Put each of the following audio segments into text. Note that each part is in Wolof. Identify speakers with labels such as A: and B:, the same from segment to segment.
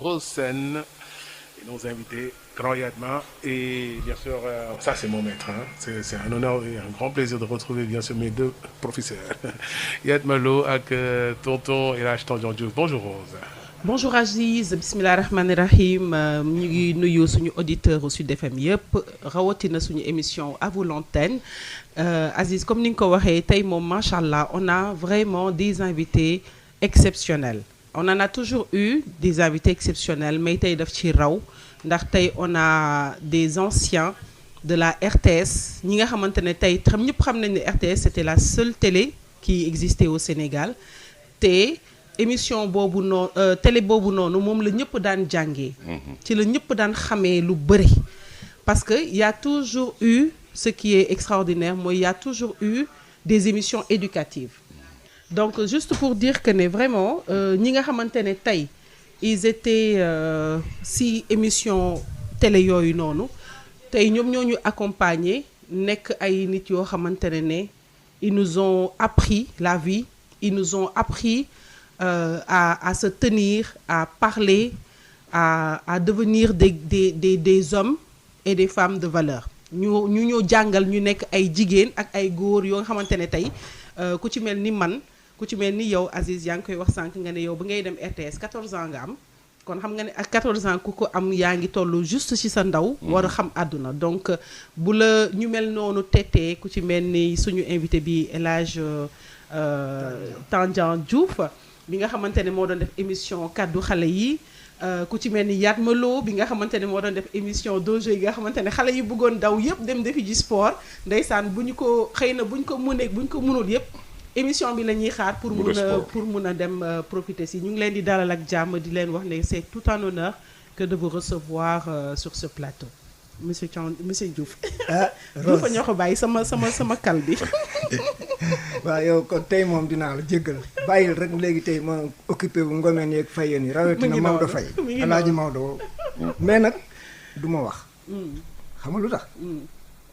A: Rose Sen et nos invités, Grand Yatma. Et bien sûr, ça c'est mon maître. Hein. C'est un honneur et un grand plaisir de retrouver bien sûr mes deux professeurs. Yatma Lo avec tonton El Hadj Tandian Diouf. Bonjour Rose.
B: Bonjour Aziz, bismillah rahmani rahim ñu ngi nuyu suñu auditeur au Sud FM yëpp rawatina suñu émission à vous l'antenne Aziz comme ni nga ko waxee tey moom macha allah on a vraiment des invités exceptionnels on en a toujours eu des invités exceptionnels mais tey daf ci raw ndax tey on a des anciens de la RTS ñi nga xamante ne tey xam ñëpp xam nañ ne RTS c'était la seule télé qui existait au Sénégal te émission boobu noonu télé boobu noonu moom la ñëpp daan jàngee. ci la ñëpp daan xamee lu bëri. parce que y a toujours eu ce qui est extraordinaire mooy y a toujours eu des émissions éducatives. donc juste pour dire que ne vraiment ñi nga xamante ne tey ils étaient si émission télé yooyu noonu tey ñoom ñoo ñu accompagner nekk ay nit yoo xamante ne ils nous ont appris la vie ils nous ont appris. À se tenir, à parler, à devenir des hommes et des femmes de valeur. ñu ñoo jàngal ñu nekk ay jigéen ak ay góor yoo nga xamante ne tey ku ci mel ni man ku ci mel ni yow Aziz yaa ngi koy wax sànq nga ne yow ba ngay dem RTS 14 ans nga am kon xam nga ne ak 14 ans ku ko am yaa ngi toll juste ci sa ndaw. war a xam àdduna donc bu la ñu mel noonu tetee ku ci mel ni suñu invité bi El Hadj Tandian Diouf. bi nga xamante ne moo doon def émission kaddu xale yi ku ci mel ni Yatma Lo bi nga xamante ne moo doon def émission dojo yi nga xamante ne xale yi bëggoon daw yëpp dem defi ji sport ndeysaan bu ñu ko xëy na bu ñu ko mënee bu ñu ko mënul yëpp émission bi la ñuy xaar pour mun a dem profiter si ñu ngi leen di dalal ak jàmm di leen wax ne c'est tout un honneur que de vous recevoir sur ce plateau monsieur Diouf. Diouf ñoo ko bàyyi sama kal bi.
C: waaw yow kon tey moom dinaa la jéggal bàyyil rek léegi tey ma occupé bu ngomeen yeeg fayeen yi rawatina Maodo Faye Alaaji Maodo mais nag du ma wax xam nga lu tax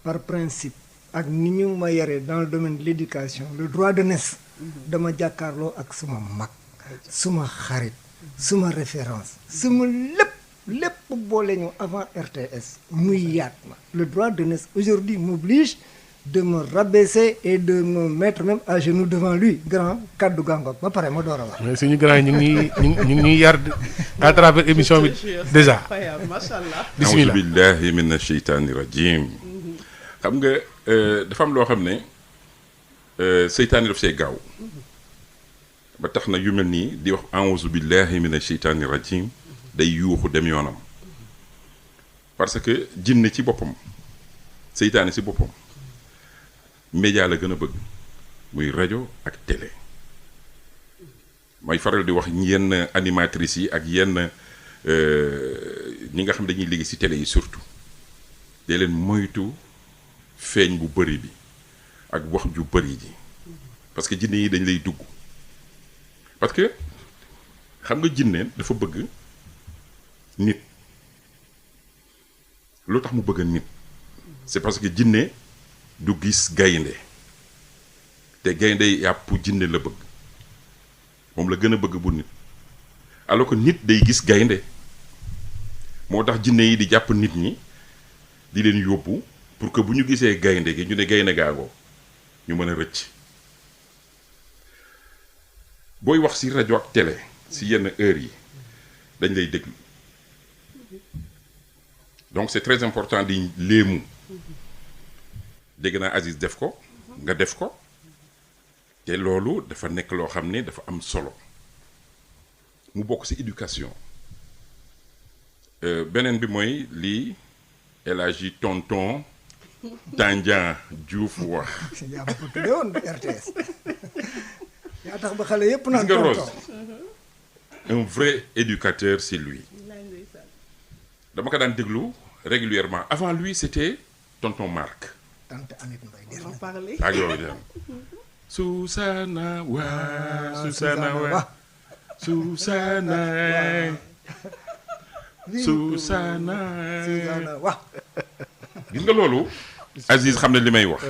C: par principe ak ni ñu ma yaree dans le domaine de l'éducation le droit de naissance dama jàkkaarloo ak suma mag suma xarit suma référence suma lépp boole ñu avant RTS muy Yatma le droit de naissance aujourd'hui m'oblige de me rabaisser et de me mettre même à genoux devant lui grand kaddu gàngoog ba pare ma door a wax.
A: mais suñu grand yi ñu ngi yar à travers émission bi déjà.
B: macha allah.
A: bismillah
D: a'uuzu billahi mina sheytaani rajim. xam nga dafa am loo xam ne seytaane daf see gaaw. ba tax na yu mel nii di wax a'uuzu billahi mina sheytaani rajim day yuuxu dem yoonam. parce que jinne ci boppam seytaane ci boppam. média la gën a bëgg muy rajo ak télé mooy faral di wax yenn animatrices yi ak yenn ñi nga xam dañuy liggéey ci télé yi surtout dee leen moytu feeñ bu bëri bi ak wax ju bëri ji parce que jinne yi dañ lay dugg parce que xam nga jinne dafa bëgg nit lu tax mu bëgg nit c'est parce que jinne du gis gaynde te gaynde yàpp jinne la bëgg moom la gën a bëgg bu nit alors que nit day gis gaynde moo tax jinne yi di jàpp nit ñi di leen yóbbu pour que bu ñu gisee gaynde gi ñu ne gaynde gaagoo ñu mën a rëcc booy wax ci rajo ak télé ci yenn heures yi dañ lay déglu donc c'est très important di léemu dégg naa Aziz def ko nga def ko te loolu dafa nekk loo xam ne dafa am solo mu bokk ci éducation beneen bi mooy lii El Hadji tonton Tandian Diouf wax.
C: yaa ma ko tuddee woon RTS yaa tax ba xale yépp naan
D: gis nga
C: tonton.
D: Rose un vrai éducateur c'est lui dama ko daan déglu régulièrement avant lui c'était tonton Marc.
C: tante Anit Mbaye
B: on va parler.
D: ak yow jam Susana wa Susana wa Susana Susana
C: wax
D: gis nga loolu Aziz xam ne li may wax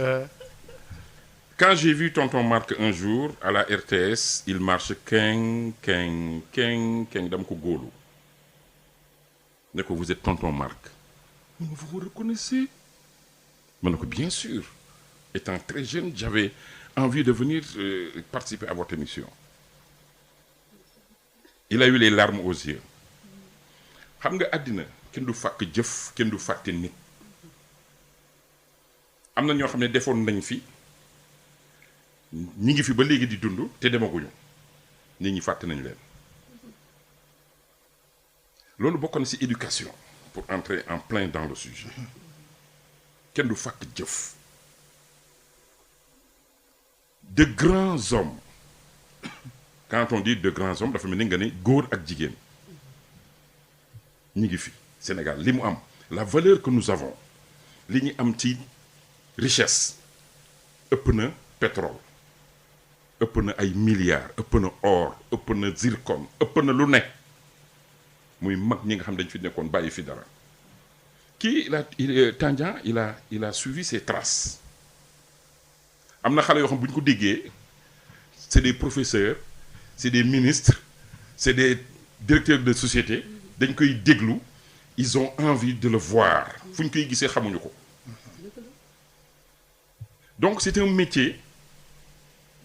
D: quand j'ai vu tonton Marc un jour à la RTS il marche keng dama ko góolu ne ko vous êtes tonton Marc. Mais vous me reconnaissez? Je dis bien sûr. Étant très jeune, j'avais envie de venir participer à votre émission. Il a eu les larmes aux yeux. Xam nga àddina kenn du fàkk jëf kenn du fàtte nit. Am na ñoo xam ne defoon nañ fi ñi ngi fi ba léegi di dund te demaguñu nit ñi fàtte nañ leen. Loolu bokk na ci éducation pour entrer en plein dans le sujet. Kenn du fàkk jëf. De grands hommes. Quand on dit de grands hommes dafa mel ni nga ne góor ak jigéen ñi ngi fi Sénégal li mu am la valeur que nous avons li ñu am ci richesse ëpp na pétrole ëpp na ay milliards ëpp na or ëpp na zircon ëpp na lu ne muy mag ñi nga xam dañ fi nekkoon bàyyi fi dara kii Tandian il a suivi ses traces am na xale yoo xam bu ñu ko déggee c'est des professeurs c'est des ministres c'est des directeurs de société dañ koy déglu ils ont envie de le voir fu ñu koy gisee xamuñu ko donc c'est un métier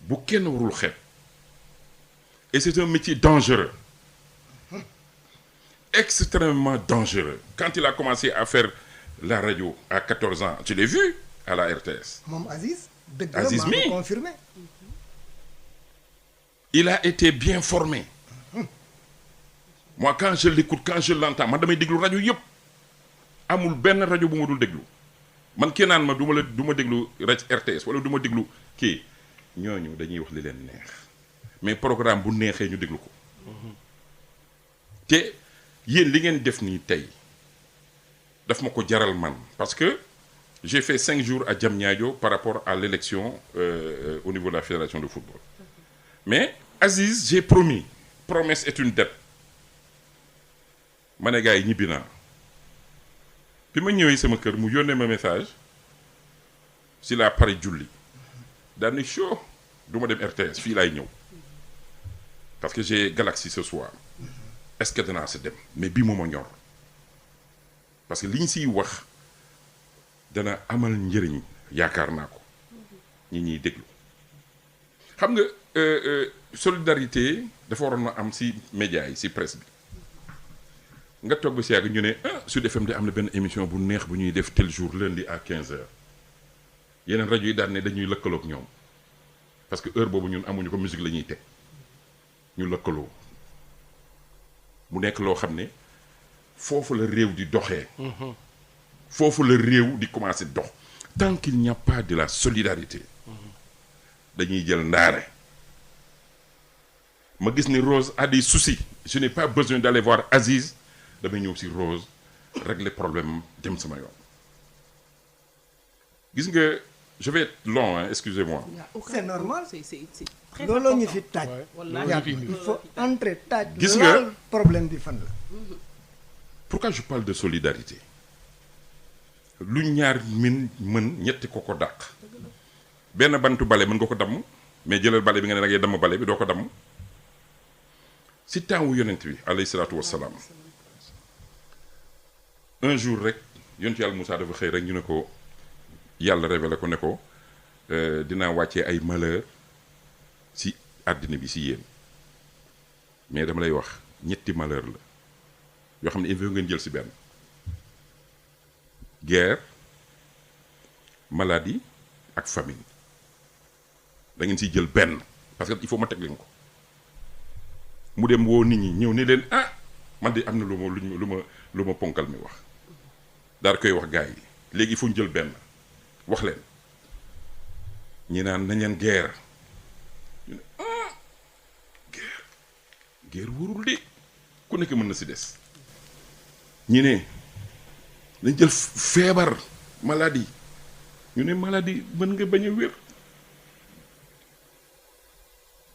D: bu kenn warul xeeb et c'est un métier dangereux extrêmement dangereux quand il a commencé à faire la radio à 14 ans je l'ai vu à la RTS
C: moom Aziz dëgg la
D: Aziz
C: maa
D: mi
C: ko confirmé.
D: il a été bien formé moi quand je l'écoute quand je l'entends man damay déglu rajo yëpp amul benn rajo bu ma dul déglu man kii naan ma du ma déglu RTS wala du ma déglu kii ñooñu dañuy wax li leen neex mais programme bu neexee ñu déglu ko te yéen li ngeen def nii tey daf ma ko jaral man parce que j'ai fait 5 jours à Diamniadio par rapport à l'élection au niveau de la fédération de football mais Aziz j'ai promis promesse est une dette ma ne gars yi ñibbi naa bi ma ñëwee sama kër mu yónnee ma message si la pare julli daal ni chaud du ma dem RTS fii laay ñëw parce que j'ai Galaxy ce soir est-ce que danaa si dem mais bii moo ma ñor parce que li ñu siy wax dana amal njëriñ yaakaar naa ko ñi ñuy déglu xam nga solidarité dafa waroon na am si médias yi si presse bi nga toog ba si yàgg ñu ne Sud FM de am na benn émission bu neex bu ñuy def tel jour lundi à 15h yeneen rajo yi daal ne dañuy lëkkaloog ñoom parce que heure boobu ñun amuñu ko musique la ñuy teg ñu lëkkaloo mu nekk loo xam ne foofu la réew di doxee. foofu la réew di commencer dox. tant qu'il n'y a pas de la solidarité. dañuy jël ndaare. ma gis ni Rose a des soucis je n'ai pas besoin d'aller voir Aziz damay ñëw si Rose régler problème dem sama yoon. gis nga je vais être long hein, excusez-moi.
C: c'est normal
B: c'est très
C: looloo ñu fi taaj. il faut entrer taaj.
D: gis nga
C: laal problème bi fan la.
D: pourquoi je parle de solidarité lu ñaar mën ñetti ko dàq. benn bantu bale mën nga ko damm mais jëlal bale bi nga ne da ngay damm bale bi doo ko damm. si temps wu yonent bi alayhi salaatu wassalaam un jour rek yonent yàlla Moussa dafa xëy rek ñu ne ko yàlla révélé ko ne ko dinaa wàccee ay malheur si àddina bi si yéen mais dama lay wax ñetti malheur la yoo xam ne il faut ngeen jël si benn guerre maladie ak famine da ngeen siy jël benn parce que il faut ma teg leen ko mu dem woo nit ñi ñëw ne leen man de am na lu ma ponkal mi wax daal koy wax gars yi léegi il faut ñu jël benn wax leen ñi naan nañ leen guerre ñu ne guerre wóorul de ku nekk mën na si des ñi ne nañ jël feebar maladie ñu ne maladie mën nga bañ a wér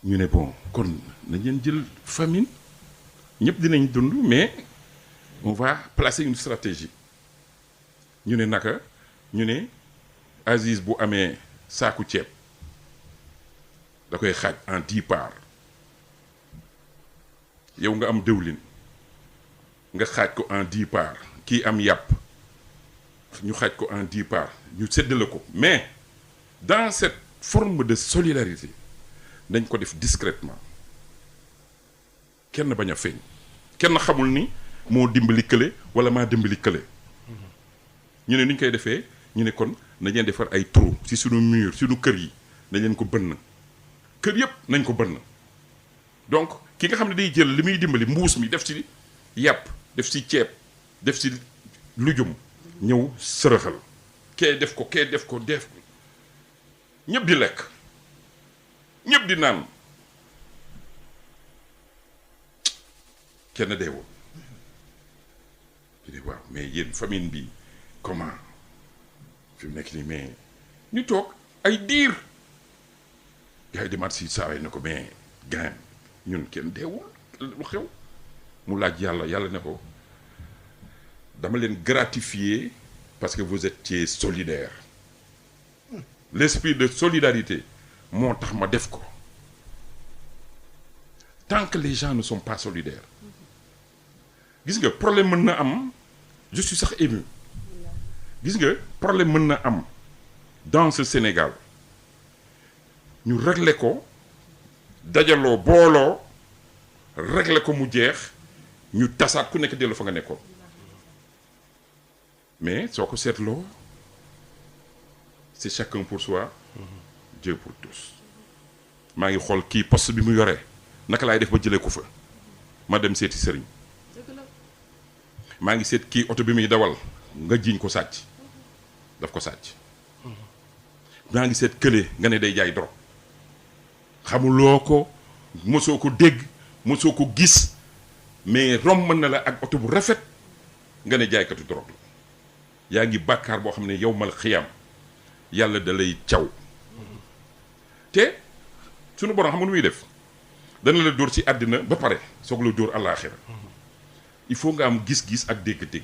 D: ñu ne bon kon nañ leen jël famine ñëpp dinañ dund mais on va placer une stratégie ñu ne naka ñu ne Aziz bu amee saaku ceeb da koy xaaj en 10 parts yow nga am dëwlin nga xaaj ko en 10 parts kii am yàpp ñu xaaj ko en 10 parts ñu séddale ko mais dans cette forme de solidarité dañ ko def discrètement kenn bañ a feeñ kenn xamul ni moo dimbali kële wala maa dimbali kële ñu ne ni ñu koy defee ñu ne kon nañ leen defar ay trou ci suñu mur suñu kër yi nañ leen ko bënn kër yëpp nañ ko bënn donc ki nga xam ne day jël li muy dimbali mbuus mi def ci yàpp def ci ceeb def ci lujum ñëw sërëxal kee def ko ñëpp di lekk ñëpp di naan kenn deewul ñu ne waaw mais yéen famille bi comment fi mu nekk nii mais ñu toog ay diir gars yi demaat si saa yi ne ko mais gain ñun kenn deewul lu xew mu laaj yàlla ne ko dama leen gratifier parce que vous étiez solidaire l'esprit de solidarité moo tax ma def ko tant que les gens ne sont pas solidaires gis nga problème mën na am je suis sax ému gis nga problème mën na am dans ce Sénégal ñu régler ko dajaloo booloo régler ko mu jeex ñu tasaat ku nekk dellu fa nga nekkoon mais soo ko seetloo c'est chacun pour soi Dieu pour tous maa ngi xool kii poste bi mu yore naka laay def ba jëlee ko fa ma dem seeti sëriñ maa ngi seet kii oto bi muy dawal nga jiiñ ko sàcc daf ko sàcc maa ngi seet kële nga ne day jaay drogue xamuloo ko mosoo ko dégg mosoo ko gis mais romb na la ak oto bu rafet nga ne jaaykatu drogue la yaa ngi bàkkaar boo xam ne yow mal xiyam yàlla da lay caw te sunu borom xam nga nu muy def dana la dóor ci àddina ba pare soog la dóor àllaaxira il faut nga am gis-gis ak dégg-dégg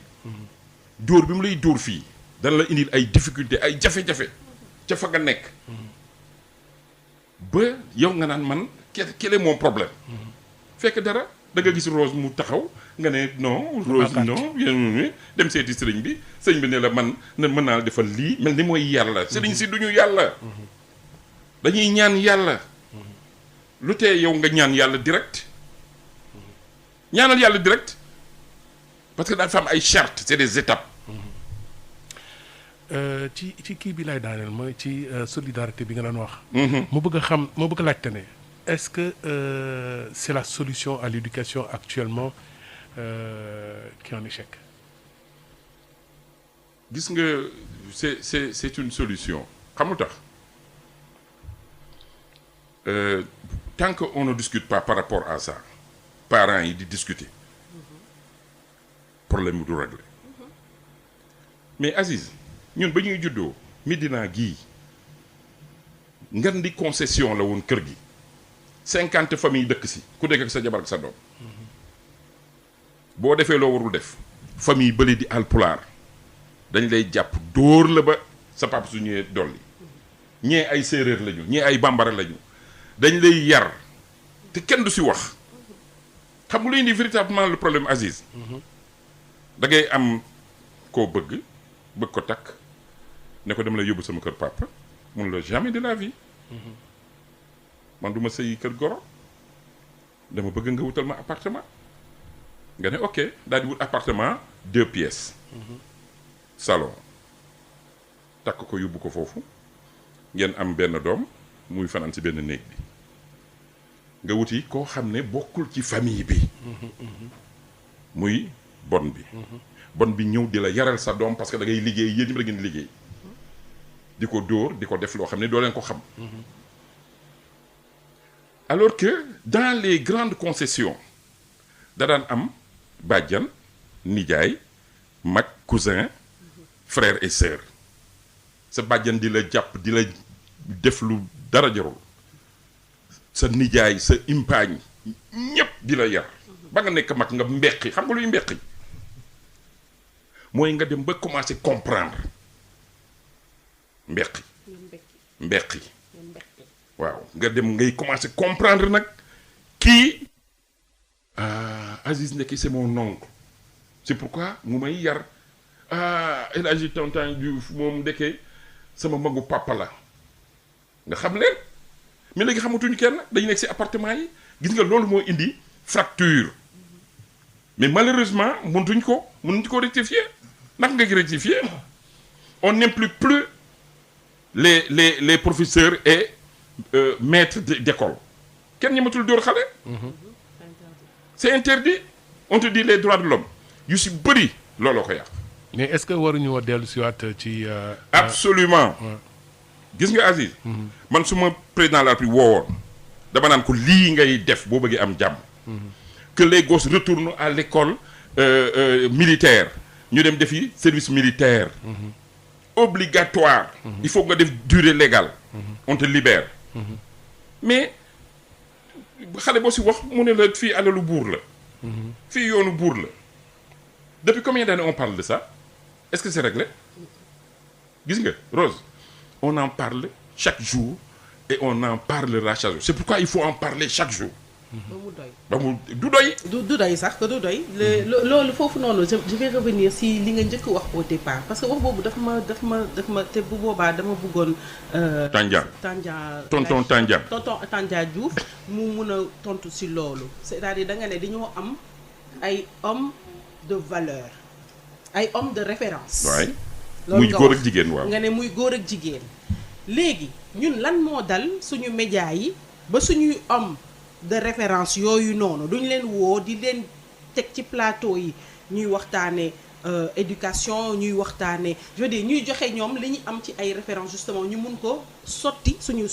D: dóor bi mu lay dóor fii dana la indil ay difficulté ay jafe-jafe ca fa nga nekk ba yow nga naan man quel est mon problème fekk dara da nga gis Rose mu taxaw nga ne non Rose non dem seeti sëriñ bi ne la man mën naa la defal lii mel ni mooy yàlla sëriñ si duñu yàlla dañuy ñaan yàlla lu tee yow nga ñaan yàlla direct ñaanal yàlla direct parce que dafa am ay chartes c'est des étapes
A: ci kii bi lay daaneel mooy ci solidarité bi nga doon wax mu bëgg a laajte ne est-ce que c'est la solution à l'éducation actuellement qui est en échec
D: gis nga c'est une solution xam lu tax tant qu'on ne discute pas par rapport à ça parents yi di discuter problème bi du régler mais Aziz ñun ba ñuy juddoo Médina gii ngan di concession la woon kër gi 50 familles dëkk si ku nekk ak sa jabar ak sa doom boo defee loo warul def famille bële di alpulaar dañ lay jàpp dóor la ba sa papa su ñëwee dolli ñee ay séeréer lañu ñee ay bambara lañu dañ lay yar te kenn du si wax xam nga luy indi véritablement le problème Aziz da ngay am koo bëgg ko takk ne ko dama lay yóbbu sama kër papa mun la jamais de la vie man du ma sëyi kër goro dama bëgg nga wutal ma appartement nga ne ok daal di wut appartement 2 pièces salon takk ko yóbbu ko foofu ngeen am benn doom muy fanaan ci benn néeg bi nga wuti koo xam ne bokkul ci famille bi muy bon bi ñëw di la yaral sa doom parce que da ngay liggéey yéen ñi da ngeen liggéey di ko dóor di ko def loo xam ne doo leen ko xam alors que dans les grandes concessions da daan am bàjjan nijaay mag cousin frère et sœur sa bàjjan di la jàpp di la def lu dara jarul sa nijaay sa impaañ ñépp di la yar ba nga nekk mag nga mbeqi xam nga luy mbeqi mooy nga dem ba commencer comprendre mbeqi waaw nga dem ngay commencer comprendre nag kii Aziz nekki c'est mon oncle c'est pourquoi mu may yar El Hadji Tonton Diouf moom ndekkee sama magu papa la nga xam leen mais léegi xamatuñu kenn dañu nekk ci appartement yi gis nga loolu moo indi fracture mais malheureusement mënuñ ko rectifier naka nga ko rectifier on n'implique plus les professeurs et maîtres d'école kenn ñematul dóor xale c'est interdit on te dit les droits de l'homme yu si bëri looloo ko yàq
A: mais est-ce que waruñu wa dellu si waat ci
D: absolument gis nga Aziz man su ma président de la République woowoon dama naan ko lii ngay def boo bëggee am jàmm que les gosses retournent à l'école militaire ñu dem defi service militaire obligatoire il faut nga def durée légale on te libère mais xale boo si wax mu ne la fii alalu buur la fii yoonu buur la depuis combien d'années on parle de ça est-ce que c'est réglé gis nga Rose on en parle chaque jour et on en parlera chaque jour c'est pourquoi il faut en parler chaque jour ba mu du doy
B: du doy sax que du doy loolu foofu noonu je vais revenir si li nga njëkk wax au départ parce que wax boobu daf ma te bu boobaa dama bëggoon tonton Tandia Diouf mu mun a tontu si loolu c'est-à-dire da nga ne dañoo am ay hommes de valeur ay hommes de référence
D: waay muy góor ak jigéen waaw
B: nga ne muy góor ak jigéen léegi ñun lan moo dal suñu média yi ba suñuy homme de référence yooyu noonu duñ leen woo di leen teg ci plateau yi ñuy waxtaane éducation ñuy waxtaane je veux dire ñuy joxe ñoom li ñu am ci ay références justement ñu mun ko sotti suñu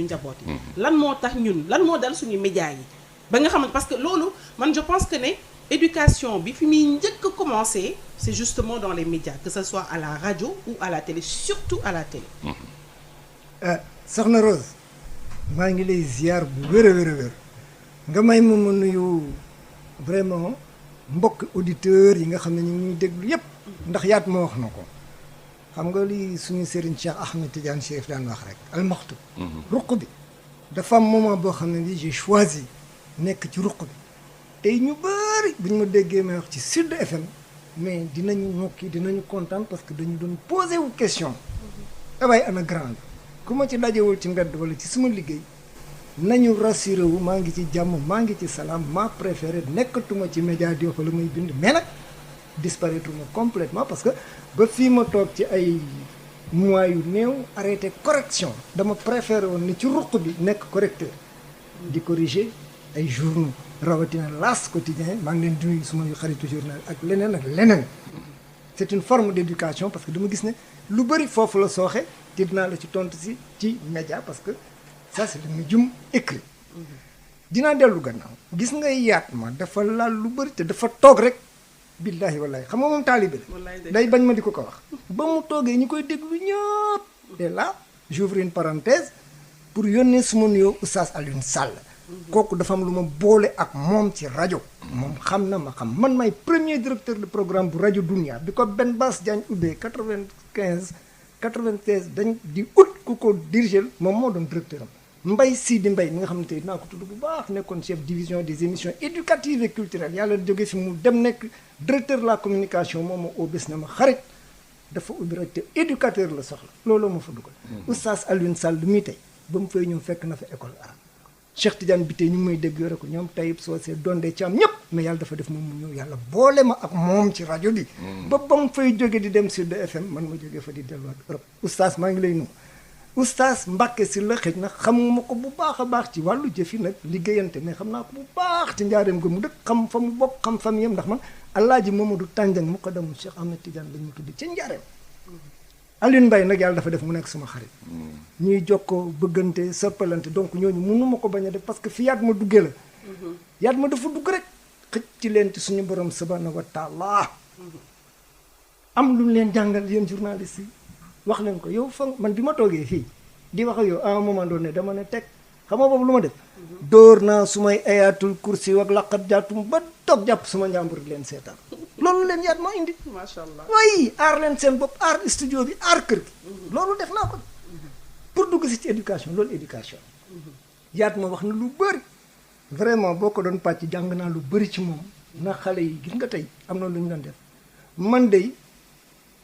B: njaboot yi lan moo tax ñun lan moo dal suñu média yi ba nga xamante parce que loolu man je pense que ne éducation bi fi muy njëkk a commencer c'est justement dans les médias que ce soit à la radio ou à la télé surtout à la télé
C: soxna Rose maa ngi lay ziar bu wér a wér nga may ma nuyu vraiment mbokk auditeurs yi nga xam ne ñu ngi ñuy déglu yépp ndax yaat ma wax na ko xam nga li suñu Serigne Cheikh Ahmed Tidiane Chérif daan wax rek almaxtu ruq bi dafa am moment boo xam ne bi j'ai choisi nekk ci ruq bi tey ñu bëri bu ñu ma déggee may wax ci Sud FM mais dinañu ñokki dinañu kontaan parce que dañu doon posé wu question waaye ana grande ku ma ci dajewul ci mbedd wala ci suma liggéey nañu rassuré wu maa ngi ci jàmm maa ngi ci salaam ma préféré nekkatuma ci média di wax la muy bind mais nag disparaître ma complètement parce que ba fii ma toog ci ay mois yu néew arrêté correction dama préféré woon ni ci ruq bi nekk correcteur di corriger ay journaux rawatina L'As quotidien maa ngi leen di nuyu suma xaritu journal ak leneen c'est une forme d'éducation parce que dama gis ne lu bëri foofu la sooxe te dinaa la ci tontu si ci média parce que ça c'est le médium écrit dinaa dellu gannaaw gis nga yaat ma dafa laal lu bëri te dafa toog rek billahi wallahi xam nga moom taalibe la day bañ ma di ko wax ba mu toogee ñu koy déglu ñëpp et là j'ouvre une parenthèse pour yónnee suma nuyoo Oustaz Alioune Sall kooku dafa am lu ma boole ak moom ci rajo moom xam na ma xam man may premier directeur de programme bu rajo Dunia bi ko Ben Bass Diagne ubbee 93 dañ di ut ku ko diriger moom moo doon directeur am Mbaye Sidi Mbaye mi nga xam ne tey dinaa ko tudd bu baax nekkoon chef division des émissions éducatives et culturelles yàlla jóge fi mu dem nekk directeur de la communication moom ma oo bés na ma xarit dafa ubbi rajo te éducateur la soxla looloo ma fa dugal Oustaz Alioune Sall mi tey ba mu fay ñëw fekk na fa école arabe Cheikh Tidiane bi tey ñu ngi may dégg yore ko ñoom Taïb Socé Dondé Thiam ñëpp mais yàlla dafa def moom mu ñëw yàlla boole ma ak moom ci rajo bi ba mu fay jóge di dem Sud FM man ma jógee fa di delluwaat Europe Oustaz maa ngi lay nuyu Oustaz Mbacké Sylla xëj na xamuma ko bu baax a baax ci wàllu jëfi nag liggéeyante mais xam naa ko bu baax ci njaareem ga mu dëkk xam fa mu bokk xam famille am ndax man Alaaji Mamadou Tandiang mu ko dem Cheikh Ahmed Tidiane lañ ma tuddi ci njaareem Alioune Mbaye nag yàlla dafa def mu nekk suma xarit ñuy jokkoo bëggante soppalante donc ñooñu mënuma ko bañ a def parce que fi yaat ma duggee la yaat ma dafa dugg rek xëj ci leen ci suñu borom subhanahu wa taala am lu leen jàngal yéen journalistes yi wax leen ko yow fa man bi ma toogee fii di wax ak yow à un moment donné dama ne teg xam nga boobu lu ma def dóor naa su may ayatul kursi ak laqat jaatum ba toog jàpp suma njàmbur di leen seetaan loolu leen yaat ma indi
B: macha allah
C: waaye aar leen seen bopp aar studio bi aar kër gi loolu def naa ko pour dugg si ci éducation loolu éducation yaat ma wax na lu bëri vraiment boo ko doon pàcc jàng naa lu bëri ci moom na xale yi gis nga tey am na lu ñu doon def man de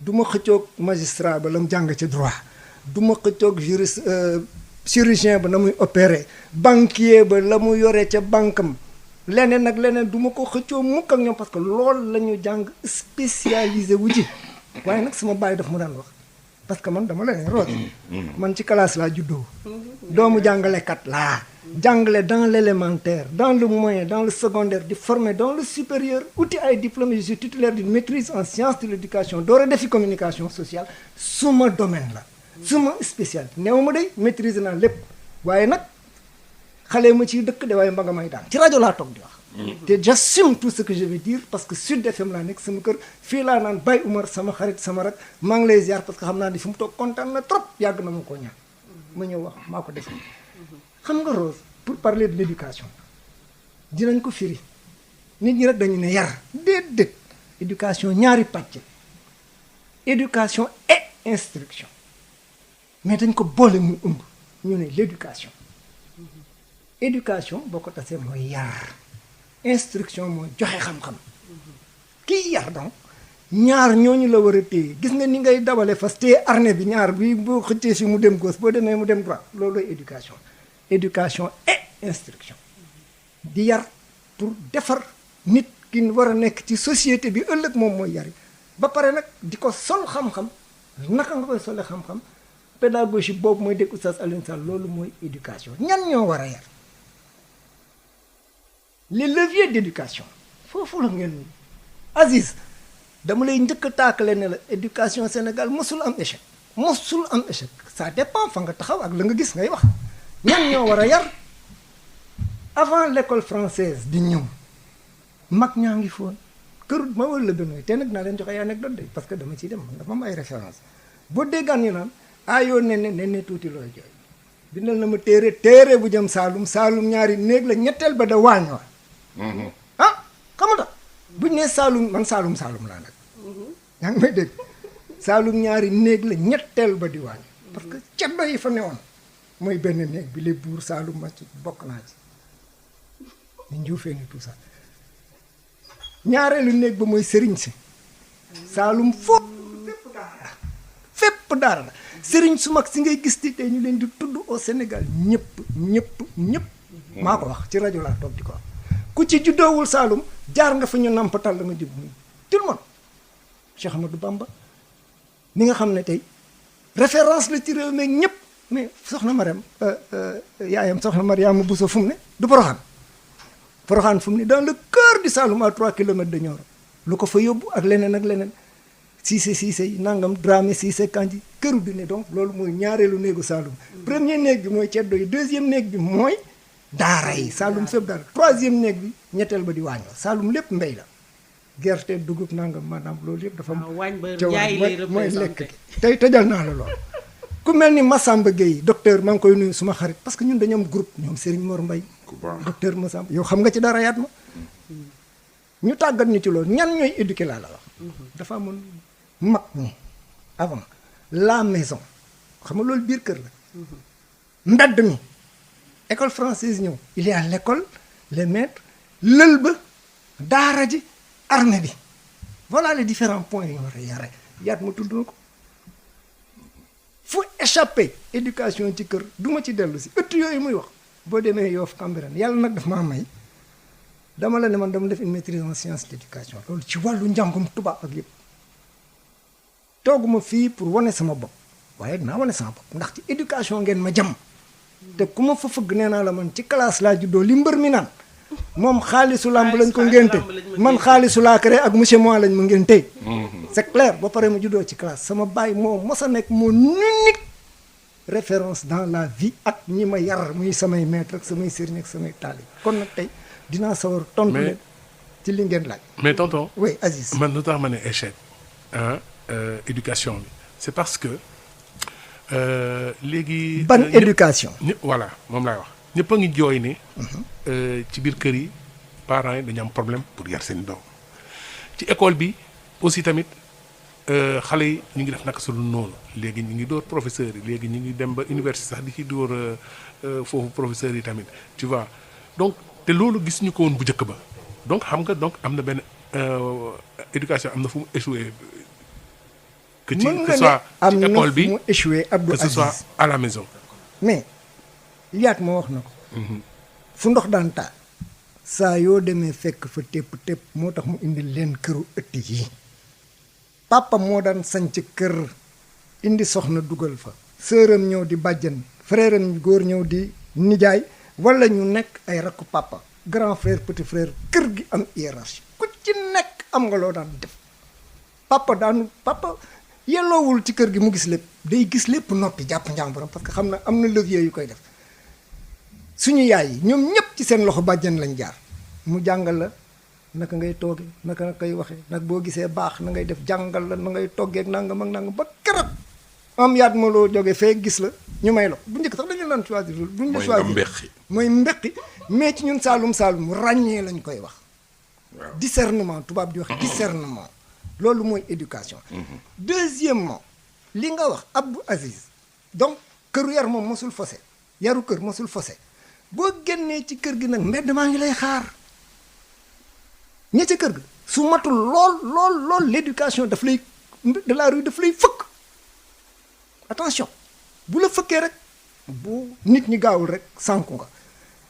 C: du ma xëccoog magistrat ba la mu jàng ci droit du ma xëccoog juriste chirurgien ba na muy opérer banquier ba la mu yore ca banque am leneen ak leneen du ma ko xëccoo mukk ak ñoom parce que loolu la ñu jàng spécialisé wu ji waaye nag sama baay daf mu daan wax parce que man dama la ne Rose man ci classe laa juddoo doomu jàngalekat laa jàngale dans l'élémentaire dans le moyen dans le secondaire di former dans le supérieur uti ay diplôme je suis titulaire d'une maîtrise en sciences de l'éducation doora defi communication sociale suma domaine la suma spécialité néew ma day maîtriser naa lépp waaye nag xale ma ciy dëkk de waaye mba nga may daan ci rajo laa toog di wax te j'assume tout ce que je vais dire parce que Sud FM laa nekk sama kër fii laa naan Baye Oumar sama xarit sama rak maa ngi lay ziar parce que xam naa ni fi mu toog kontaan na trop yàgg na ma koo ñaan ma ñëw wax maa ko def xam nga Rose pour parler de l'éducation dinañ ko firi nit ñi rek dañu ne yar déedéet éducation ñaari pàcc éducation et instruction mais dañ ko boole mu ëmb ñu ne l'éducation éducation boo ko tasee mooy yar instruction mooy joxe xam-xam kii yar donc ñaar ñooñu la war a téye gis nga ni ngay dawale fas téye arne bi ñaar bi boo xëccee si mu dem gauche boo demee mu dem droit loolu éducation éducation et instruction di yar pour defar nit ki war a nekk ci société bi ëllëg moom mooy yari ba pare nag di ko sol xam-xam naka nga koy sole xam-xam pédagogie boobu mooy dégg Oustaz Alioune Sall loolu mooy éducation ñan ñoo war a yar les leviers d'éducation foofu la ngeen Aziz dama lay njëkk a taakale ne la éducation Sénégal mosul am échec mosul am échec ça dépend fa nga taxaw ak la nga gis ngay wax ñan ñoo war a yar avant l'école française di ñëw mag ñaa ngi foon kër ma wër la benn te nag naa leen joxe ay anecdote de parce que dama ciy dem dafa am ay référence boo déggaan ñu naan ayoo ne tuuti looy jooy bindal na ma téere bu jëm Saalum ñaari néeg la ñetteel ba da waañ wa ah xam nga buñ ne Saalum man Saalum laa nag yaa ngi may dégg Saalum ñaari néeg la ñetteel ba di waañ parce que ceddo yi fa newoon mooy benn néeg bi les buur Saalum ma ci bokk naa ci ni njuufee ni tout ça ñaareelu néeg ba mooy sëriñ si Saalum foofu fépp daara la sëriñ su mag si ngay gis ti tey ñu leen di tudd au Sénégal ñëpp maa ko wax ci rajo laa toog di ko wax ku ci juddoowul Saalum jaar nga fa ñu nampatal la nga jub muy tout le monde Cheikh Ahmadou Bamba mi nga xam ne tey référence la ci réew meeg ñëpp mais soxna Mariam yaayam soxna Mariama Bousso fu mu ne du Porokhane fu mu ne dans le cœur du Saloum à 3 kilomètres de Nioro lu ko fa yóbbu ak leneen Cissé yi nangam Dramé Cissé Kandji këru di ne donc loolu mooy ñaareelu néegu Saloum premier néeg bi mooy ceddo yi deuxième néeg bi mooy daara yi Saloum fépp daara troisième néeg bi ñetteel ba di waañ la Saloum lépp mbéy la gerte dugub nangam maanaam loolu yëpp dafa mooy lekk tey tëjal naa la lool ku mel ni Massamba Gueye docteur maa ngi koy nuyu suma xarit parce que ñun dañu am groupe ñoom Serigne Mor Mbaye docteur Massamba yow xam nga ci dara yaat ma ñu tàggat ñu ci loolu ñan ñooy éduquer laa la wax dafa amoon mag ñi avant la maison xam nga loolu biir kër la mbedd mi école française ñëw il y a l'école les maîtres lël ba daara ji armée bi voilà les différents points yi war a yare yaat ma tudd na ko fu échappé éducation ci kër duma ci dellu si ëtt yooyu muy wax boo demee Yoff Cambérène yàlla nag daf maa may dama la ne man dama def une maîtrise en sciences d'éducation loolu ci wàllu njàngum tubaab ak yëpp tooguma fii pour wane sama bopp waaye dinaa wane sama bopp ndax ci éducation ngeen ma jam te ku ma fa fëgg nee naa la man ci classe laa juddoo li mbër mi naan moom xaalisu làmb lañ ko ngénte man xaalisu laa créé ak monsieur moi lañ ma ngénte c'est clair ba pare ma juddoo ci classe sama baay moo mos a nekk moo unique référence dans la vie ak ñi ma yar muy samay maître ak samay sëriñ ak samay taali kon nag tey dinaa sawar tontu leen ci li ngeen laaj
A: mais tonton
C: oui Aziz
A: man lu tax ma ne échec éducation bi c'est parce que léegi
C: ban éducation
A: voilà moom laay wax ñëpp a ngi jooy ne ci biir kër yi parents yi dañu am problème pour yar seen doom ci école bi aussi tamit xale yi ñu ngi def naka su dul noonu léegi ñu ngi door professeurs yi léegi ñu ngi dem ba université sax di ci door foofu professeurs yi tamit tu vois donc te loolu gis ñu ko woon bu njëkk ba donc xam nga donc am na benn éducation am na fu mu échoué. que ci que ce soit ci école bi
C: mu échoué Abdou
A: que ce
C: Aziz
A: soit à la maison.
C: mais yaat ma wax na ko. fu ndox daan taa saa yoo demee fekk fa tépp moo tax mu indi leen këru ëtt yi papa moo daan sanc kër indi soxna dugal fa sëram ñëw di bàjjan frère am góor ñëw di nijaay wala ñu nekk ay rakku papa grand frère petit frère kër gi am hiérarchie ku ci nekk am nga loo daan def papa yelloowul ci kër gi mu gis lépp day gis lépp noppi jàpp njàmburam parce que xam na am na levier yu koy def suñu yaay yi ñoom ñëpp ci seen loxo bàjjan lañ jaar mu jàngal la naka ngay tooge naka nga koy waxee nag boo gisee baax na ngay def jàngal la na ngay toggee nangam ak nangam ba keroog am yaat ma loo jógee fee gis la ñu may la bu njëkk sax dañu daan choisir loolu duñ la choisir mooy mbeqi mais ci ñun saalum ràññee lañ koy wax discernement tubaab di wax discernement loolu mooy éducation deuxièmement li nga wax Abdou Aziz donc këru yar moom mosul fose yaru kër mosul fose boo génnee ci kër gi nag mbedd maa ngi lay xaar ña ca kër ga su matul lool l'éducation daf lay de la rue daf lay fëkk attention bu la fëkkee rek bu nit ñi gaawul rek sànku nga